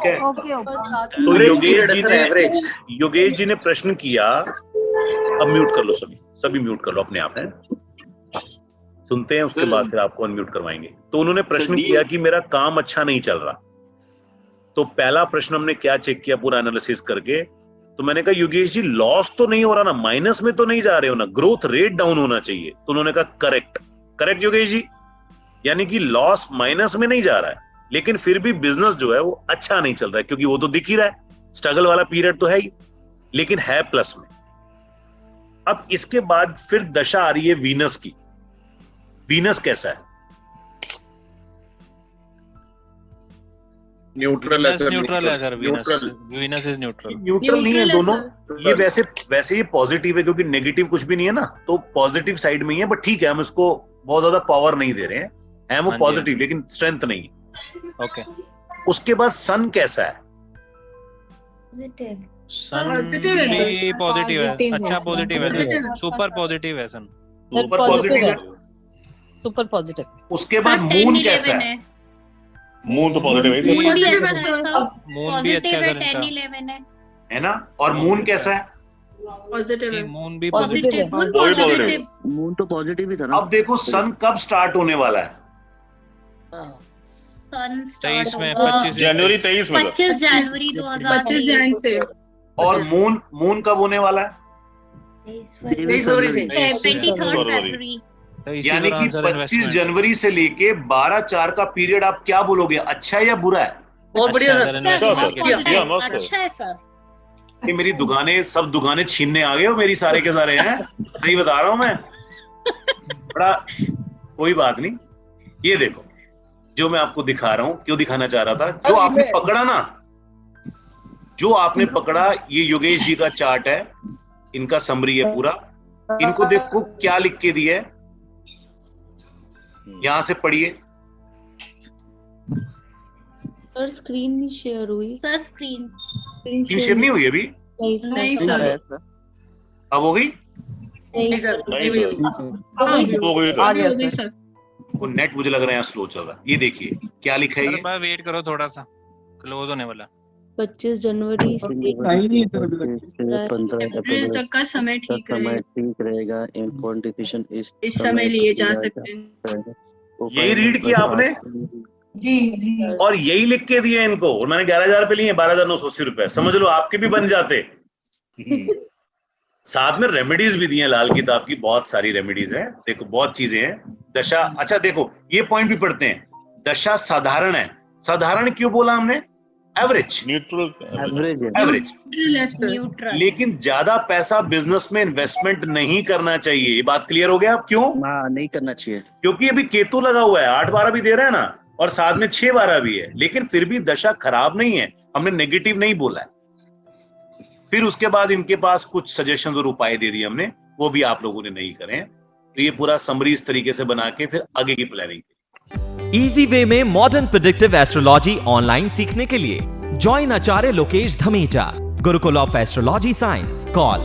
है, ओके ओके। तो एवरेज योगेश जी ने प्रश्न किया, अब म्यूट कर लो, सभी म्यूट कर लो अपने आप, है सुनते हैं, उसके बाद फिर आपको अनम्यूट करवाएंगे। तो उन्होंने प्रश्न किया कि मेरा काम अच्छा नहीं चल रहा, तो पहला प्रश्न हमने क्या चेक किया पूरा एनालिसिस करके, तो मैंने कहा योगेश जी लॉस तो नहीं हो रहा ना, माइनस में तो नहीं जा रहे हो ना, ग्रोथ रेट डाउन होना चाहिए। तो उन्होंने कहा करेक्ट योगेश जी, यानी कि लॉस माइनस में नहीं जा रहा है, लेकिन फिर भी बिजनेस जो है वो अच्छा नहीं चल रहा है, क्योंकि वो तो दिख ही रहा है, स्ट्रगल वाला पीरियड तो है ही, लेकिन है प्लस में। अब इसके बाद फिर दशा आ रही है वीनस की। वीनस कैसा है? न्यूट्रल है sir. Venus is neutral. Neutral नहीं है दोनों, ये वैसे ये पॉजिटिव है, क्योंकि नेगेटिव कुछ भी नहीं है ना, तो पॉजिटिव साइड में ही है, बट ठीक है, हम इसको बहुत ज्यादा पावर नहीं दे रहे हैं, वो पॉजिटिव, लेकिन स्ट्रेंथ नहीं है। ओके, उसके बाद सन कैसा है? Positive है सर। भी पॉजिटिव है, अच्छा पॉजिटिव है Positive सर, सुपर पॉजिटिव है सर। सुपर पॉजिटिव है। Super positive. उसके बाद मून कैसा है? मून तो पॉजिटिव है। मून भी Positive है अच्छा है सर। सर, मून भी अच्छा पॉजिटिव है है, सर इनका। 10-11 है ना? और मून कैसा है? पॉजिटिव है। मून भी पॉजिटिव पॉजिटिव। मून वो भी पॉजिटिव। मून तो पॉजिटिव ही था ना। अब देखो सन कब स्टार्ट होने वाला है? सन 23 में, स्टार्ट 25 जनवरी 23 में सर। 25 जनवरी 25 जन से। और मून कब होने वाला है? 23 फरवरी से। 23 फरवरी। फरवरी। यानी कि 25 जनवरी से लेके 12/4 का पीरियड आप क्या बोलोगे, अच्छा है या बुरा है? बहुत बढ़िया अच्छा सर। है सर, बहुत investment के लिए। पॉजिटिव, मस्त है। अच्छा है सर। ये मेरी सब दुकानें छीनने आ गए हो मेरी, सारे के सारे हैं, सही बता रहा हूं मैं, बड़ा कोई बात नहीं। ये देखो जो मैं आपको दिखा रहा हूं, क्यों दिखाना चाह रहा था, जो आपने पकड़ा ना, जो आपने पकड़ा, ये योगेश जी का चार्ट है, इनका समरी है पूरा, इनको देखो क्या लिख के दिया है, यहां से पढ़िए। सर स्क्रीन नहीं शेयर हुई। सर स्क्रीन शेयर नहीं हुई अभी? नहीं सर। अब हो गई? नहीं सर, नहीं हुई। हो गई सर। अभी हो गई सर। वो नेट मुझे लग रहा है स्लो चल रहा है। ये देखिए क्या लिखा है, ये वेट करो, थोड़ा सा क्लोज होने वाला। 25 जनवरी से 15 अप्रैल तक का समय ठीक रहेगा। ठीक रहेगा। इम्पोर्टेंट डिसीजन इस समय लिए जा सकते हैं। यही रीड किया आपने? जी। और यही लिख के दिए इनको, और मैंने 11,000 पे लिए 12,980 रुपए, समझ लो आपके भी बन जाते। साथ में रेमेडीज भी दी हैं, लाल किताब की बहुत सारी रेमेडीज हैं, देखो बहुत चीजें हैं। दशा, अच्छा देखो ये पॉइंट भी पढ़ते हैं, दशा साधारण है। साधारण क्यों बोला हमने? Average, average average, neutral. लेकिन ज्यादा पैसा बिजनेस में इन्वेस्टमेंट नहीं करना चाहिए। ये बात क्लियर हो गया? आप क्यों? हाँ, नहीं करना चाहिए, क्योंकि अभी केतु लगा हुआ है, 8-12 भी दे रहा है ना, और साथ में 6-12 भी है, लेकिन फिर भी दशा खराब नहीं है, हमने नेगेटिव नहीं बोला है। फिर उसके बाद इनके पास कुछ सजेशन और उपाय दे दिए हमने, वो भी आप लोगों ने नहीं करे। तो ये पूरा समरी इस तरीके से बना के फिर आगे की प्लानिंग। इजी वे में मॉडर्न प्रेडिक्टिव एस्ट्रोलॉजी ऑनलाइन सीखने के लिए join Acharya Lokesh Dhamija, Gurukul of astrology science. Call